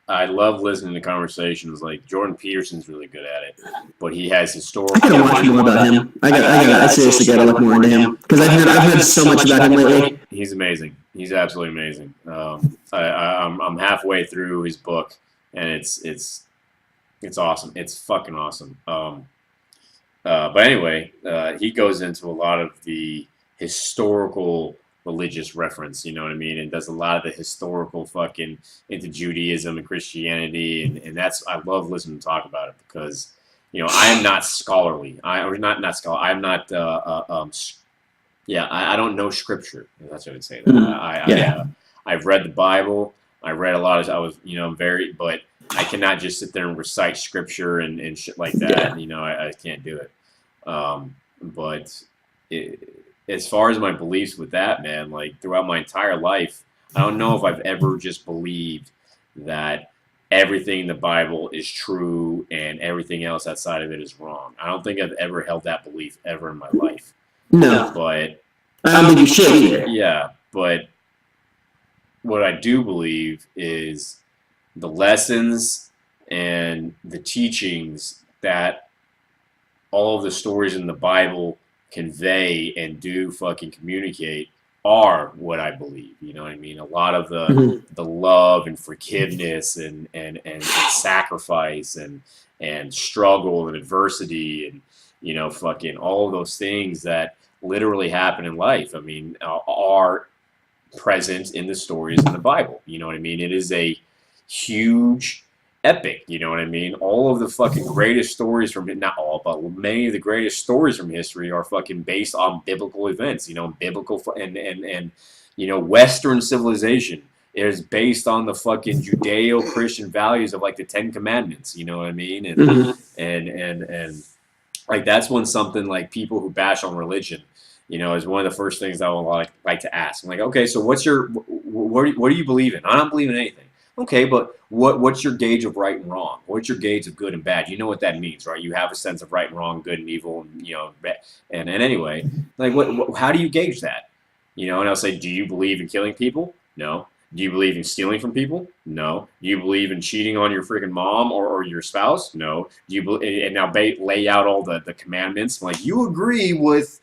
I love listening to conversations. Like Jordan Peterson's really good at it, but he has historical. I gotta watch more about him. I seriously gotta look more into him because I've heard so much about him lately. He's amazing. He's absolutely amazing. I'm halfway through his book, and it's awesome. It's fucking awesome. But anyway, he goes into a lot of the historical religious reference, you know what I mean, and does a lot of the historical fucking into Judaism and Christianity, and that's, I love listening to talk about it because, you know, I am not scholarly. I am not. I don't know scripture. That's what I would say. I've read the Bible. I read a lot of. I was, you know, but I cannot just sit there and recite scripture and shit like that. Yeah. You know, I can't do it. But as far as my beliefs with that, man, like throughout my entire life, I don't know if I've ever just believed that everything in the Bible is true and everything else outside of it is wrong. I don't think I've ever held that belief ever in my life. No. But I don't think you should either. Yeah, but what I do believe is the lessons and the teachings that all of the stories in the Bible convey and do fucking communicate are what I believe. You know what I mean? A lot of the love and forgiveness and sacrifice and struggle and adversity and, you know, fucking all of those things that literally happen in life, I mean, are present in the stories in the Bible. You know what I mean? It is a huge epic, you know what I mean? All of the fucking greatest stories from, not all, but many of the greatest stories from history are fucking based on biblical events, you know, biblical and you know, Western civilization is based on the fucking Judeo-Christian values of like the Ten Commandments, you know what I mean? And like that's when something like people who bash on religion, you know, is one of the first things I would like to ask. I'm like, okay, so what do you believe in? I don't believe in anything. Okay, but what's your gauge of right and wrong? What's your gauge of good and bad? You know what that means, right? You have a sense of right and wrong, good and evil, and, you know, and anyway, like how do you gauge that? You know, and I'll say, do you believe in killing people? No. Do you believe in stealing from people? No. Do you believe in cheating on your freaking mom or your spouse? No. Do you and now lay out all the commandments? Like, you agree with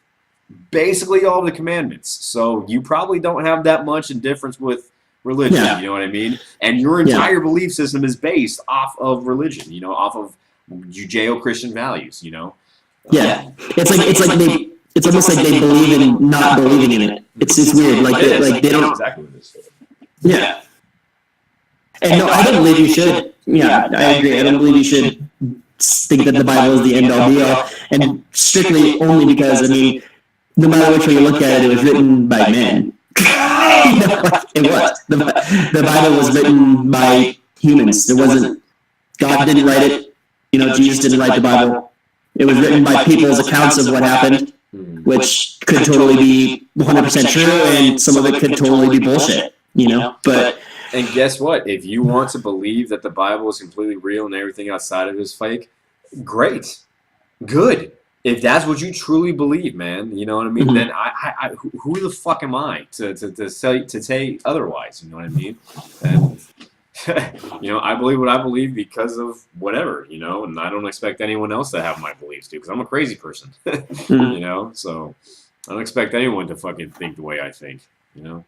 basically all the commandments, so you probably don't have that much in difference with religion. Yeah. You know what I mean? And your entire belief system is based off of religion. You know, off of Judeo-Christian values. You know. Yeah, it's almost like they believe in not believing in it. It's weird. Like they don't exactly what it is. Yeah. And no, I don't believe you should. Yeah, I agree. I don't believe you should think that the Bible is the end all be all, and strictly only because, I mean, no matter which way you look at it, it was written by men. It was. The Bible was written by humans. There wasn't. God didn't write it. You know, Jesus didn't write the Bible. It was written by people's accounts of what happened, which could totally be 100% true, and some of it could totally be bullshit. You know, but and guess what? If you want to believe that the Bible is completely real and everything outside of it is fake, great, good. If that's what you truly believe, man, you know what I mean. Then I who the fuck am I to say otherwise? You know what I mean? And you know, I believe what I believe because of whatever, you know, and I don't expect anyone else to have my beliefs too, because I'm a crazy person, you know. So I don't expect anyone to fucking think the way I think, you know.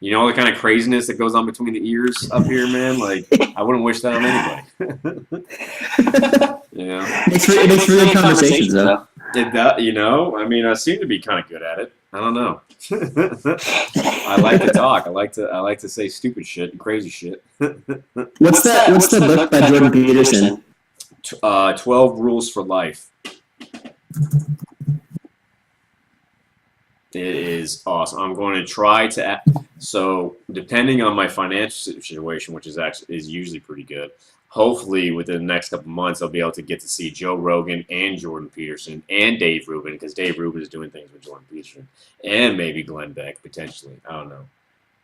You know, the kind of craziness that goes on between the ears up here, man. Like, I wouldn't wish that on anybody. You know, it makes really conversations, though. You know, I mean, I seem to be kind of good at it. I don't know. I like to talk. I like to say stupid shit and crazy shit. What's the book by Jordan Peterson? 12 Rules for Life. It is awesome. I'm going to try to. So depending on my financial situation, which is usually pretty good, hopefully within the next couple months I'll be able to get to see Joe Rogan and Jordan Peterson and Dave Rubin, because Dave Rubin is doing things with Jordan Peterson, and maybe Glenn Beck potentially. I don't know.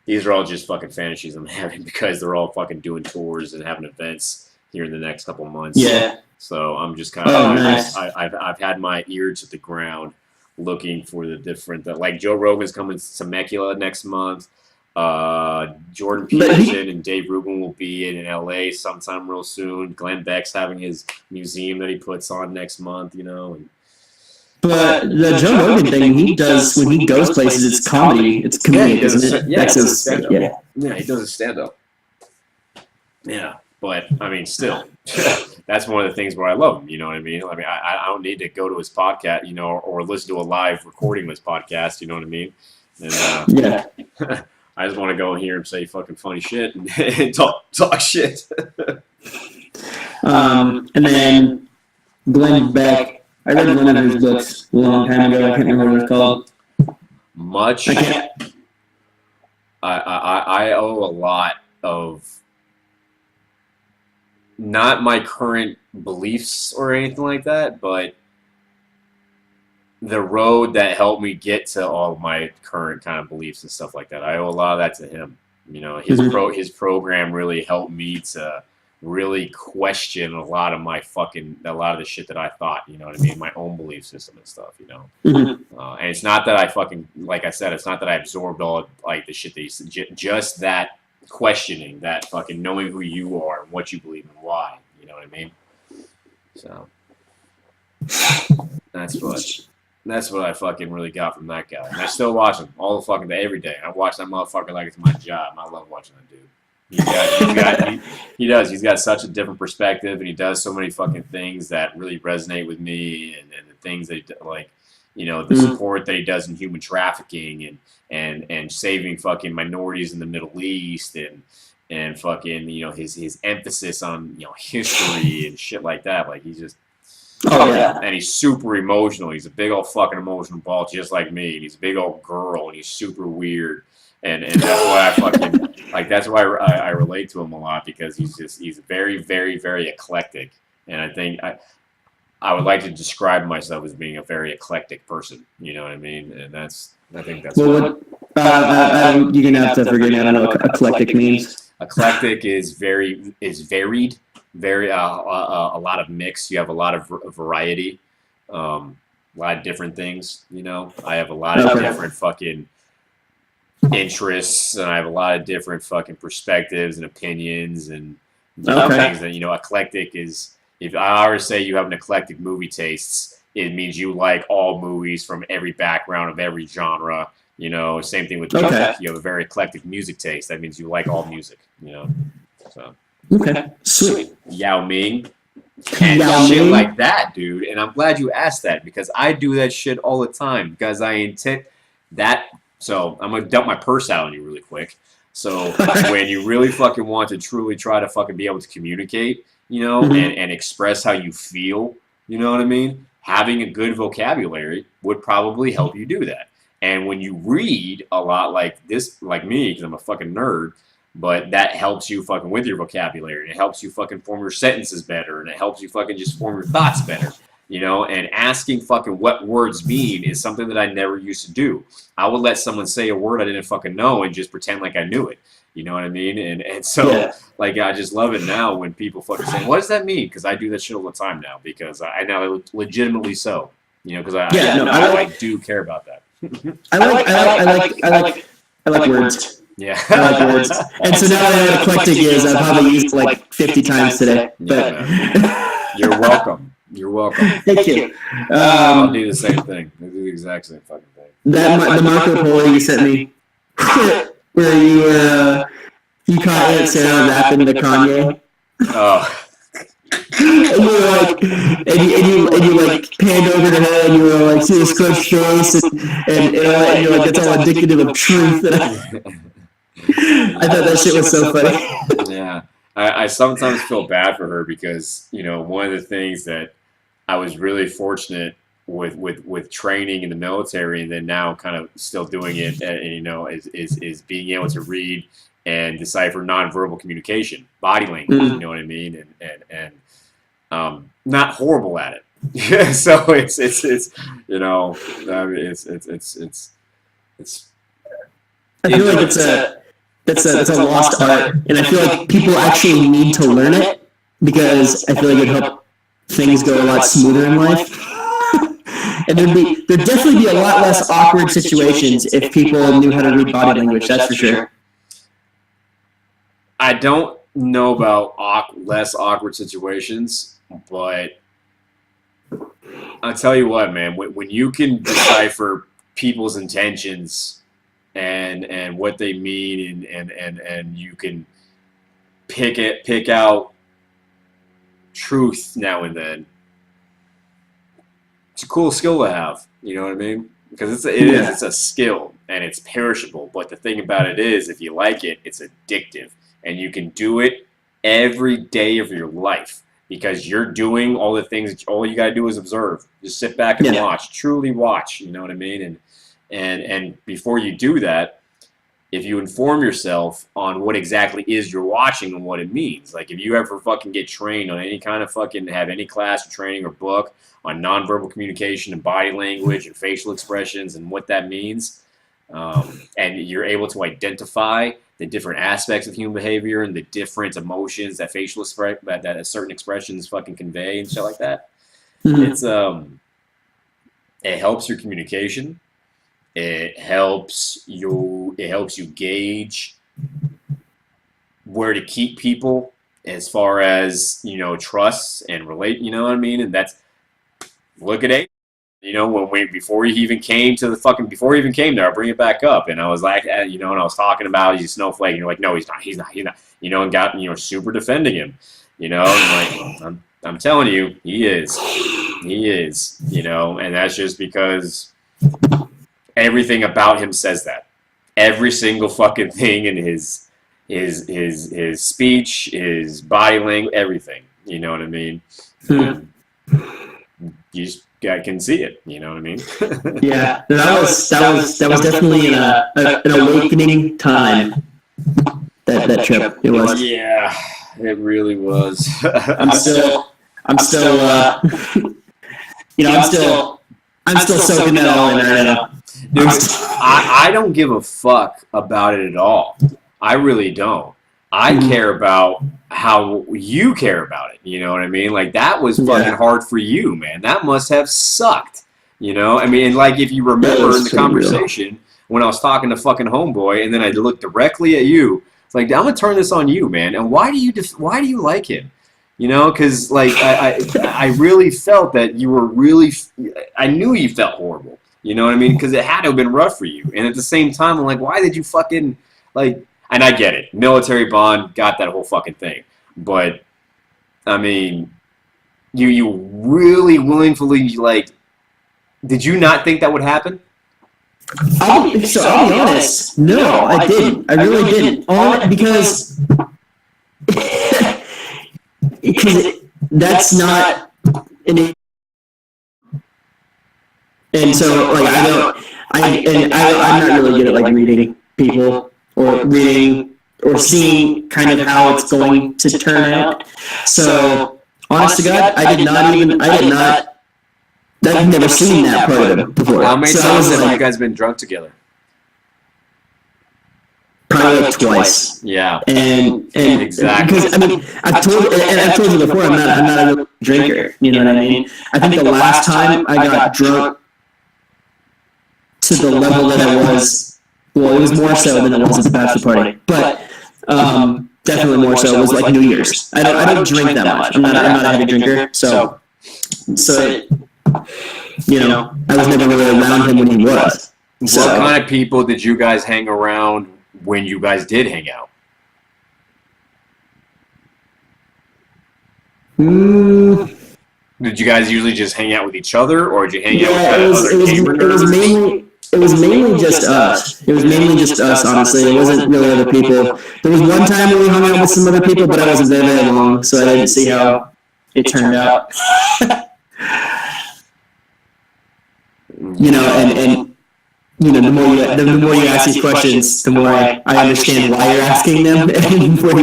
These are all just fucking fantasies I'm having because they're all fucking doing tours and having events here in the next couple months. Yeah. So I'm just kind of nice. I've had my ear to the ground looking for the different like Joe Rogan's coming to Temecula next month. Jordan Peterson and Dave Rubin will be in LA sometime real soon. Glenn Beck's having his museum that he puts on next month, you know. But the Joe Rogan thing he does when he goes places, it's comedy. It's comedic, isn't it? Yeah, he does stand up. Yeah, he does a stand up. Yeah, but I mean, still, that's one of the things where I love him. You know what I mean? I don't need to go to his podcast, you know, or listen to a live recording of his podcast. You know what I mean? And, yeah. I just want to go and hear him say fucking funny shit and talk shit. And then Glenn Beck. I read one of his books a long time ago. I can't remember what it's called. Much. I owe a lot of not my current beliefs or anything like that, but the road that helped me get to all of my current kind of beliefs and stuff like that. I owe a lot of that to him. You know, his program really helped me to really question a lot of the shit that I thought, you know what I mean? My own belief system and stuff, you know? And it's not that I fucking, like I said, it's not that I absorbed all like the shit that he said, just that questioning, that fucking knowing who you are and what you believe and why, you know what I mean? So that's what I fucking really got from that guy. And I still watch him all the fucking day, every day. I watch that motherfucker like it's my job. I love watching that dude. He does. He's got such a different perspective, and he does so many fucking things that really resonate with me, and the things that like, you know, the support that he does in human trafficking and saving fucking minorities in the Middle East, and fucking, you know, his emphasis on, you know, history and shit like that. Like, he's just and he's super emotional. He's a big old fucking emotional ball, just like me. And he's a big old girl, and he's super weird. And that's why I fucking like. That's why I relate to him a lot, because he's very, very, very eclectic. And I think I would like to describe myself as being a very eclectic person. You know what I mean? And I think that's well, you're gonna have to forgive me. I don't know what eclectic means. Eclectic is varied, very a lot of mix. You have a lot of variety, a lot of different things. You know, I have a lot of different fucking interests, and I have a lot of different fucking perspectives and opinions and things that, you know, eclectic is. If I always say you have an eclectic movie tastes, it means you like all movies from every background of every genre. You know, same thing with music. You have a very eclectic music taste. That means you like all music. You know, so sweet. Yao Ming and shit like that, dude. And I'm glad you asked that, because I do that shit all the time, because I intend that. So I'm gonna dump my purse out on you really quick. So when you really fucking want to truly try to fucking be able to communicate, you know, and express how you feel, you know what I mean? Having a good vocabulary would probably help you do that. And when you read a lot like this, like me, because I'm a fucking nerd, but that helps you fucking with your vocabulary, and it helps you fucking form your sentences better, and it helps you fucking just form your thoughts better. You know, and asking fucking what words mean is something that I never used to do. I would let someone say a word I didn't fucking know and just pretend like I knew it. You know what I mean? And so, like, I just love it now when people fucking say, what does that mean? Because I do that shit all the time now, because I now legitimately so. You know, because I do care about that. I like words. Yeah. I like words. And so now I know what eclectic is. I've probably used it like 50 times today. But you're welcome. You're welcome. Thank you. I'll do the same thing. I'll do the exact same fucking thing. The Marco Polo you sent me, where you caught Aunt Sarah rapping the Kanye. Oh. And you were like, and you like panned over to her, and you were like, see the squished face, and you're like, that's all indicative of truth. I thought that shit was so funny. Yeah. I sometimes feel bad for her, because, you know, one of the things that I was really fortunate with training in the military, and then now kind of still doing it, is being able to read and decipher nonverbal communication, body language. You know what I mean? And not horrible at it. So it's I mean, it's. I feel like it's a lost art, and I feel like people actually need to learn it because I feel like it'd help things go a lot smoother in life. And there'd definitely be a lot less awkward situations if people knew how to read body language. That's for sure. I don't know about less awkward situations, but I'll tell you what, man. When you can decipher people's intentions and what they mean, and you can pick out truth now and then, it's a cool skill to have. You know what I mean? Because it's a skill, and it's perishable. But the thing about it is, if you like it, it's addictive, and you can do it every day of your life because you're doing all the things. All you gotta do is observe. Just sit back and watch. Truly watch. You know what I mean? And before you do that, if you inform yourself on what exactly is you're watching and what it means, like if you ever fucking get trained on any kind of have any class or training or book on nonverbal communication and body language and facial expressions and what that means, and you're able to identify the different aspects of human behavior and the different emotions that that certain expressions fucking convey and shit like that, it's it helps your communication. It helps you gauge where to keep people as far as, trust and relate, you know what I mean? And that's, look at it. Before he even came there, I'll bring it back up. And I was like, and I was talking about he's a snowflake, and you're like, no, he's not, and got, super defending him, and like, I'm telling you, he is, and that's just because everything about him says that. Every single fucking thing in his speech, his body language, everything. You know what I mean? You just can see it. You know what I mean? Yeah, that was definitely an awakening time. That trip, it was. Yeah, it really was. I'm still soaking that all in right now. Dude, I don't give a fuck about it at all. I really don't. I care about how you care about it. You know what I mean? Like, that was fucking hard for you, man. That must have sucked. I mean, like, if you remember in the conversation when I was talking to fucking homeboy, and then I looked directly at you, it's like, I'm gonna turn this on you, man. And why do you like him? Because like I really felt that you were really. I knew you felt horrible. You know what I mean? Because it had to have been rough for you. And at the same time, I'm like, why did you fucking, like, and I get it. Military bond, got that whole fucking thing. But, I mean, you really willingly, like, did you not think that would happen? I'll be honest. No, I didn't. I really didn't. Because that's not an. And so, like, I'm not really good at, like, reading people or seeing kind of how it's going to turn out. So, honest to God, I've never seen that part of it before. How many times have you guys been drunk together? Probably like twice. Yeah. And exactly. Because, I mean, I've told you before, I'm not a real drinker. You know what I mean? I think the last time I got drunk to the level that I was, well, it was more so than it was at the bachelor party, but definitely more so. It was like New Year's. I don't drink that much. I'm not a heavy drinker, so I was never really around him when he was. So, what kind of people did you guys hang around when you guys did hang out? Did you guys usually just hang out with each other, or did you hang out with other gamer nerds? It was mainly just us. It was mainly just us, honestly. It wasn't really other people. There was one time where we hung out with some other people, but I wasn't there very long, so I didn't see how it turned out. you know, and you know, the more you ask these questions, the more I understand why you're asking them and what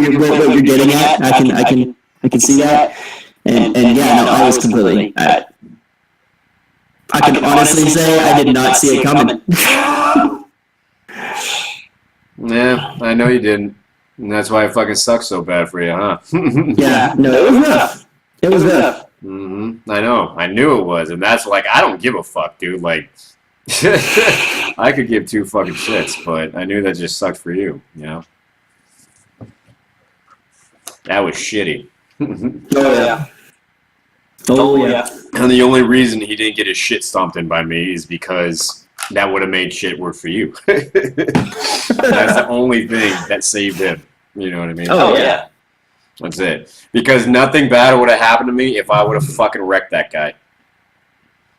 you're getting at. I can see that. And yeah, no, I was completely. I can honestly say I did not see it coming. Yeah, I know you didn't. And that's why it fucking sucks so bad for you, huh? Yeah, no, it was rough. It was rough. I know. I knew it was. And that's like, I don't give a fuck, dude. Like, I could give two fucking shits, but I knew that just sucked for you, you know? That was shitty. Oh, yeah. Oh, yeah. And the only reason he didn't get his shit stomped in by me is because that would have made shit work for you. That's the only thing that saved him. You know what I mean? Oh, yeah. That's it. Because nothing bad would have happened to me if I would have fucking wrecked that guy.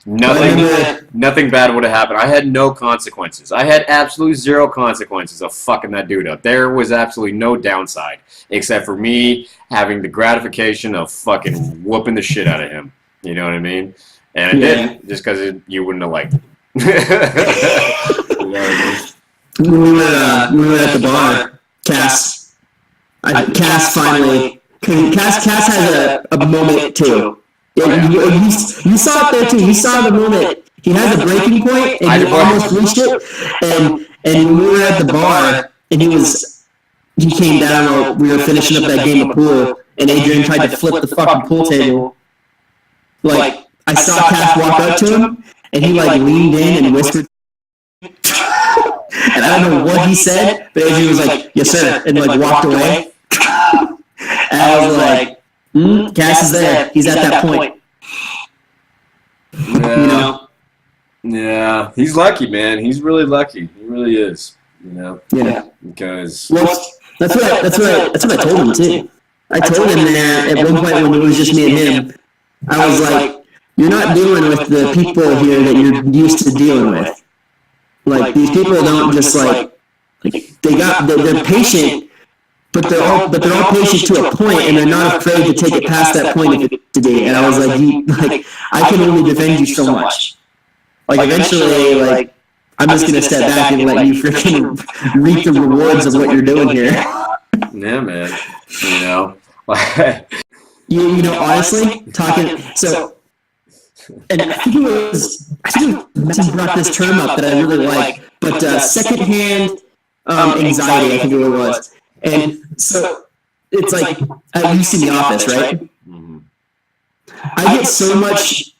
Nothing bad would have happened. I had no consequences. I had absolutely zero consequences of fucking that dude up. There was absolutely no downside except for me having the gratification of fucking whooping the shit out of him. You know what I mean? And I didn't just because you wouldn't have liked it. You know what I mean? We were at the bar. Cass finally. Cass has a moment too. Yeah, you saw it there too. You saw the moment. He has a breaking point, and he almost reached it. And when we were at the bar, and he came down while we were finishing up that game of pool, and Adrian tried to flip the fucking pool table. Like, I saw Cass walk up to him, and he like leaned in and whispered. And I don't know what he said, but Adrian was like, "Yes, sir," and like walked away. And I was like, Cass is there. He's at that point. Yeah. You know? Yeah. He's lucky, man. He's really lucky. He really is. You know? Yeah. Because that's what I told him too. I told him there at one point when it was just me and him, I was like, "You're not dealing with the people here that you're used to dealing with. Like, these people don't just like they're patient, but they're all patient to a point, and they're not afraid to take it past that point today." And I was like, I can only defend you so much. Like, eventually, like, I'm just gonna step back and let you freaking reap the rewards of what you're doing here. Yeah, man. You know. You know, honestly, talking so. And I think Messi brought this term up that I really like, but secondhand anxiety, I think it was. And so it's like, you see The Office, right? Mm-hmm. I get so much,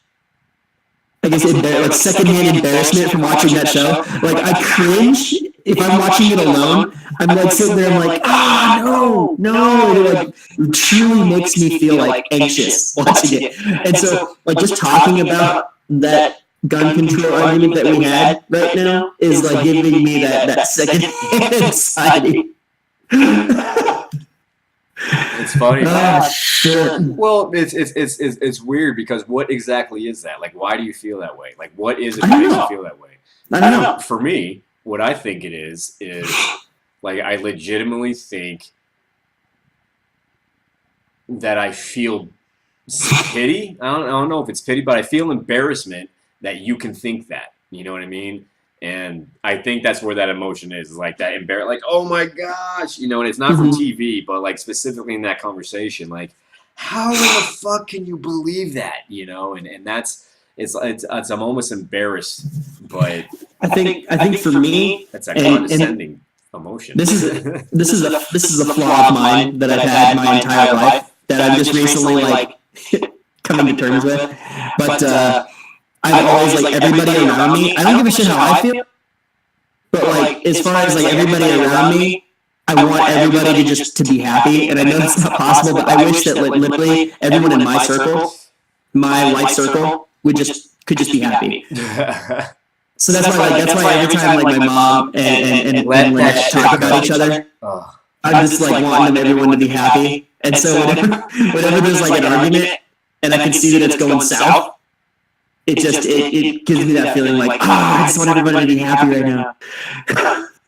I guess, like secondhand embarrassment from watching that show. Like, I cringe if I'm watching it alone. I'm like sitting there, I'm like, no. It truly makes me feel like anxious watching it. And so, like, just talking about that gun control argument that we had right now is like giving me that secondhand anxiety. It's funny. Shit. Well, it's weird because what exactly is that? Like, why do you feel that way? Like, what is it that I don't makes know. you feel that way? I don't know. For me, what I think it is like I legitimately think that I feel pity. I don't know if it's pity, but I feel embarrassment that you can think that. You know what I mean? And I think that's where that emotion is like that like, oh my gosh, you know, and it's not from TV, but like specifically in that conversation, like, how in the fuck can you believe that? You know, and that's it's I'm almost embarrassed, but I think for me, that's a condescending emotion. This is a flaw of mine that I've had my entire life that I'm just recently like coming to terms with. But I've always like everybody around me. I don't give a shit how I feel, but like as far as like everybody around me, I want everybody to just to be happy. And I know that's not possible, but I wish that like literally everyone in my circle, my life circle, could just be happy. So that's why every time like my mom and Lynette talk about each other, I'm just like wanting everyone to be happy. And so whenever there's like an argument and I can see that it's going south, it gives me that feeling like, I just want everybody to be happy right now.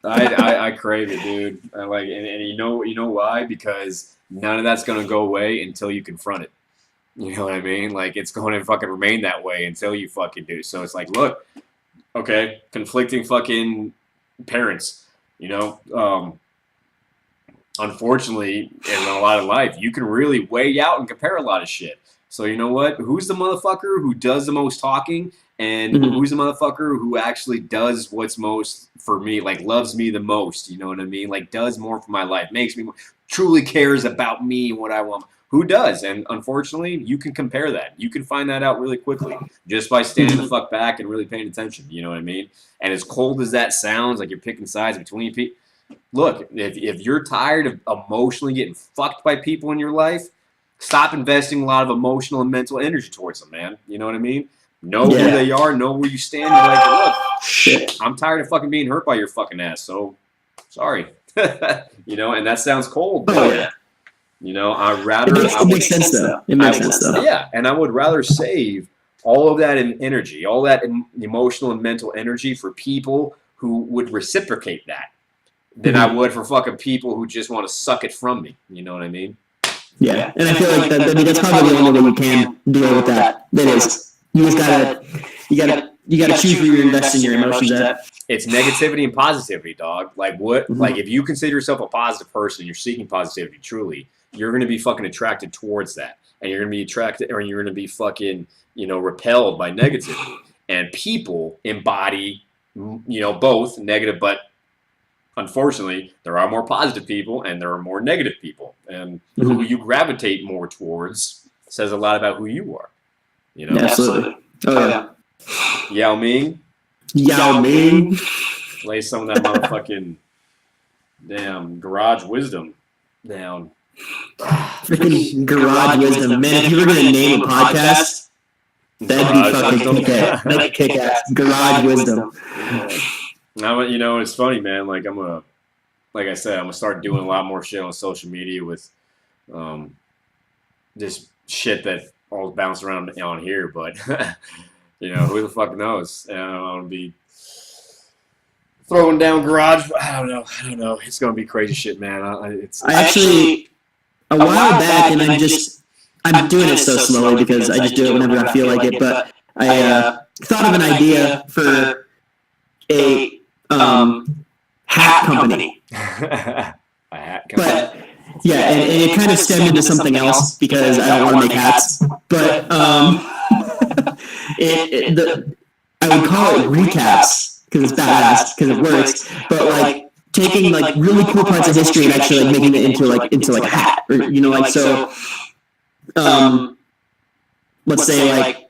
I crave it, dude. I like, and you know why? Because none of that's gonna go away until you confront it. You know what I mean? Like, it's going to fucking remain that way until you fucking do. So it's like, look, Okay, conflicting fucking parents. You know, unfortunately, in a lot of life, you can really weigh out and compare a lot of shit. So you know what? Who's the motherfucker who does the most talking, and Mhm. who's the motherfucker who actually does what's most for me, like loves me the most? You know what I mean? Like does more for my life, makes me more, truly cares about me and what I want. Who does? And unfortunately, you can compare that. You can find that out really quickly just by standing the Mhm. fuck back and really paying attention. You know what I mean? And as cold as that sounds, like you're picking sides between people, look, if you're tired of emotionally getting fucked by people in your life, stop investing a lot of emotional and mental energy towards them, man. You know what I mean? Know who Yeah. they are, know where you stand. You're like, look, Shit. I'm tired of fucking being hurt by your fucking ass, so sorry. You know, and that sounds cold, but Oh yeah. you know, I'd It rather makes, I it would, makes sense though. It makes sense though. yeah, and I would rather save all of that energy, all that emotional and mental energy for people who would reciprocate that than I Mhm. would for fucking people who just want to suck it from me. You know what I mean? Yeah, and I feel like that. I mean, that's probably the only way you can deal with that. That is, you just you gotta choose where you're investing your emotions at. It's negativity and positivity, dog. Like what? Mhm. Like if you consider yourself a positive person, you're seeking positivity truly. You're going to be fucking attracted towards that, and you're going to be attracted, or you're going to be fucking, you know, repelled by negativity. And people embody, you know, both negative, but unfortunately, there are more positive people and there are more negative people, and who Mhm. you gravitate more towards says a lot about who you are. You know, Absolutely. Oh yeah. Yao Ming, Yao Ming. lay some of that motherfucking damn garage wisdom down. Freaking garage wisdom, man. If you were gonna name a podcast, that'd be fucking kick ass. That'd kick ass. Garage wisdom. Now, you know, it's funny, man. Like like I said, I'm gonna start doing a lot more shit on social media with, um, just shit that all bounce around on here. But you know, who the fuck knows? And I'm gonna be throwing down garage. I don't know. I don't know. It's gonna be crazy shit, man. I actually a while back, and I'm doing it so slowly because I just do it whenever I feel like it. But I thought of an idea for a hat company. a hat company. But yeah, and it kind of stemmed into something else because I don't want to make hats. But I would call it recaps because it's badass because it works. But like taking like really cool parts of history and actually like making it into like a hat, or you know, like so. Let's say like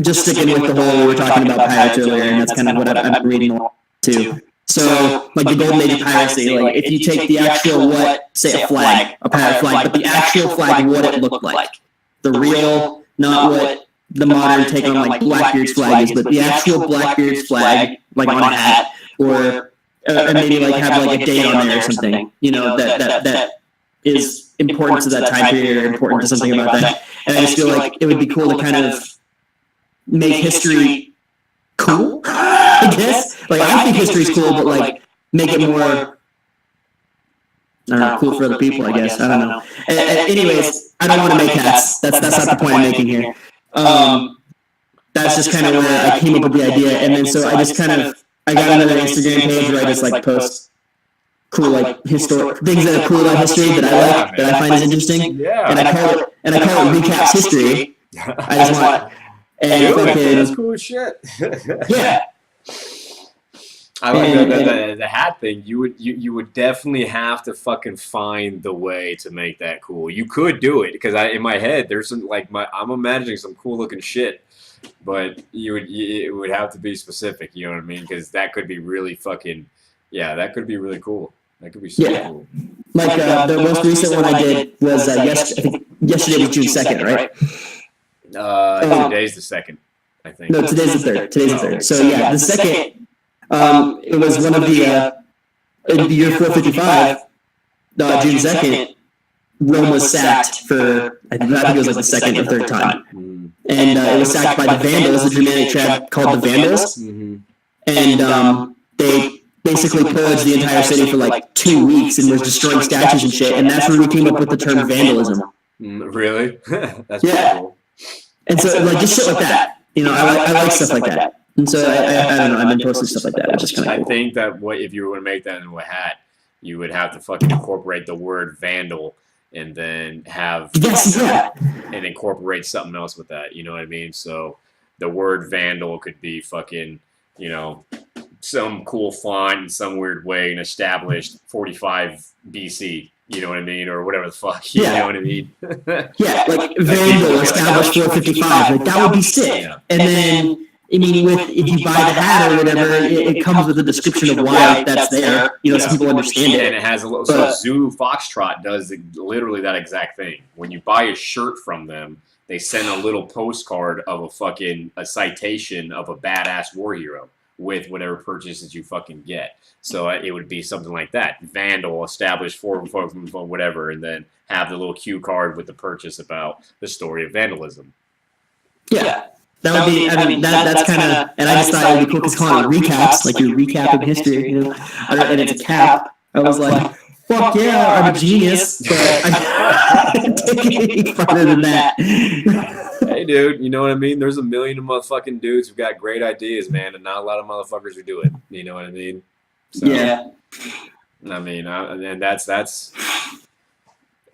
just sticking with the whole we were talking about pirates earlier, and that's kind of what I'm reading too. So, like the golden age of piracy, like if you take the actual say a flag, a pirate flag, but the actual flag, what it looked like, the real, not what the modern take on like Blackbeard's flag is, but the actual Blackbeard's flag, like on a hat, or maybe like have like a date on there or something, you know, that is important to that time period or important to something about that. And I just feel like it would be cool to kind of make history cool, I guess. Like I think history's cool, but like make it more, I don't know, cool for other people, I guess. I don't know. Anyways, I don't want to make hats. That's not the point I'm making here. That's just kind of where I came up with the idea, and then so I just kind of I got another Instagram page where I just like post cool like historic things that are cool about history that I like, that I find is interesting. Yeah. And I call it recaps history. I just want and that's cool as shit. Yeah. I like the hat thing. You would definitely have to fucking find the way to make that cool. You could do it because in my head there's some like I'm imagining some cool looking shit, but it would have to be specific. You know what I mean? Because that could be really fucking that could be really cool. That could be so cool. Like the most recent one I did was yesterday was June 2nd, right? Today's the 2nd, I think. No, today's the 3rd. Today's the 3rd. So yeah, the 2nd. It was one of the in the year 455, June 2nd. Rome was sacked for I think it was like the second or third time, and it was sacked by the Vandals, the Germanic tribe called the Vandals, and they basically pillaged the entire city for like 2 weeks and was destroying statues and shit, and that's where we came up with the term vandalism. Really? That's yeah. cool. And so like just shit like that, you know, I like stuff like that. And so I don't know. I've been posting stuff like that, which is kind of cool. I think that if you were going to make that into a hat, you would have to fucking incorporate the word vandal and then have and incorporate something else with that. You know what I mean? So the word vandal could be fucking, some cool font in some weird way and established 45 BC. You know what I mean? Or whatever the fuck. You know what I mean? Yeah, like vandal established 455. Like that would be sick. Yeah. And then, I mean, if you buy the hat or whatever, it comes with a description of why that's there. Some people understand it. And it has a little. So Zoo Foxtrot does literally that exact thing. When you buy a shirt from them, they send a little postcard of a citation of a badass war hero with whatever purchases you fucking get. So it would be something like that. Vandal, established for whatever, and then have the little cue card with the purchase about the story of vandalism. Yeah. That would be, that's kind of, and I just thought it would be cool because calling it recaps, like you're recapping history, and it's a cap. I was like, fuck yeah, I'm a genius, but I can't take it any farther than that. Hey, dude, you know what I mean? There's a million of motherfucking dudes who've got great ideas, man, and not a lot of motherfuckers who do it. You know what I mean? So, yeah. I mean, and that's one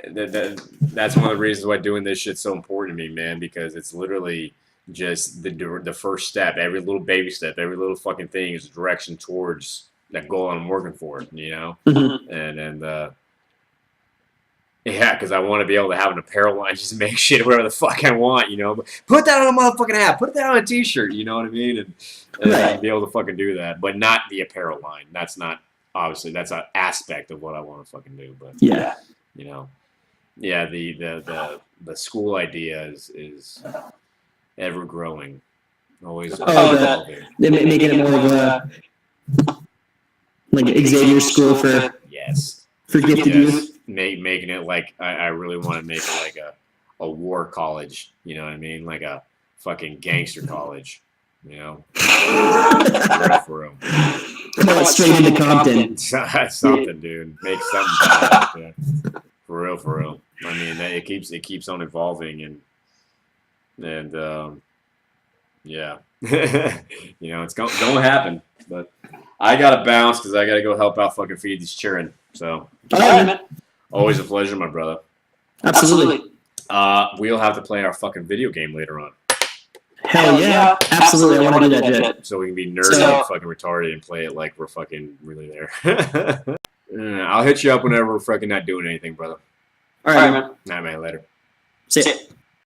of the reasons why doing this shit's so important to me, man, because it's literally just the first step. Every little baby step, every little fucking thing is a direction towards that goal I'm working for, Mm-hmm. and yeah, because I want to be able to have an apparel line, just make shit whatever the fuck I want, But put that on a motherfucking hat, put that on a t-shirt, you know what I mean? And be able to fucking do that, but not the apparel line. That's not, obviously, that's an aspect of what I want to fucking do, but yeah, yeah, the school idea is ever growing, always evolving. They making it more of a like Xavier School for gifted youth. Making it like I really want to make it like a war college. You know what I mean? Like a fucking gangster college. For real. Come on, straight into Compton. Something, dude. Make something. For real. I mean, it keeps on evolving and yeah, it's going to happen. But I gotta bounce because I gotta go help out fucking feed these children. So, all right, man. Always a pleasure, my brother. Absolutely. We'll have to play our fucking video game later on. Hell yeah. Absolutely. I want to do that shit. So we can be nerdy and fucking retarded and play it like we're fucking really there. I'll hit you up whenever we're fucking not doing anything, brother. All right, man. All right, man. Later. See ya.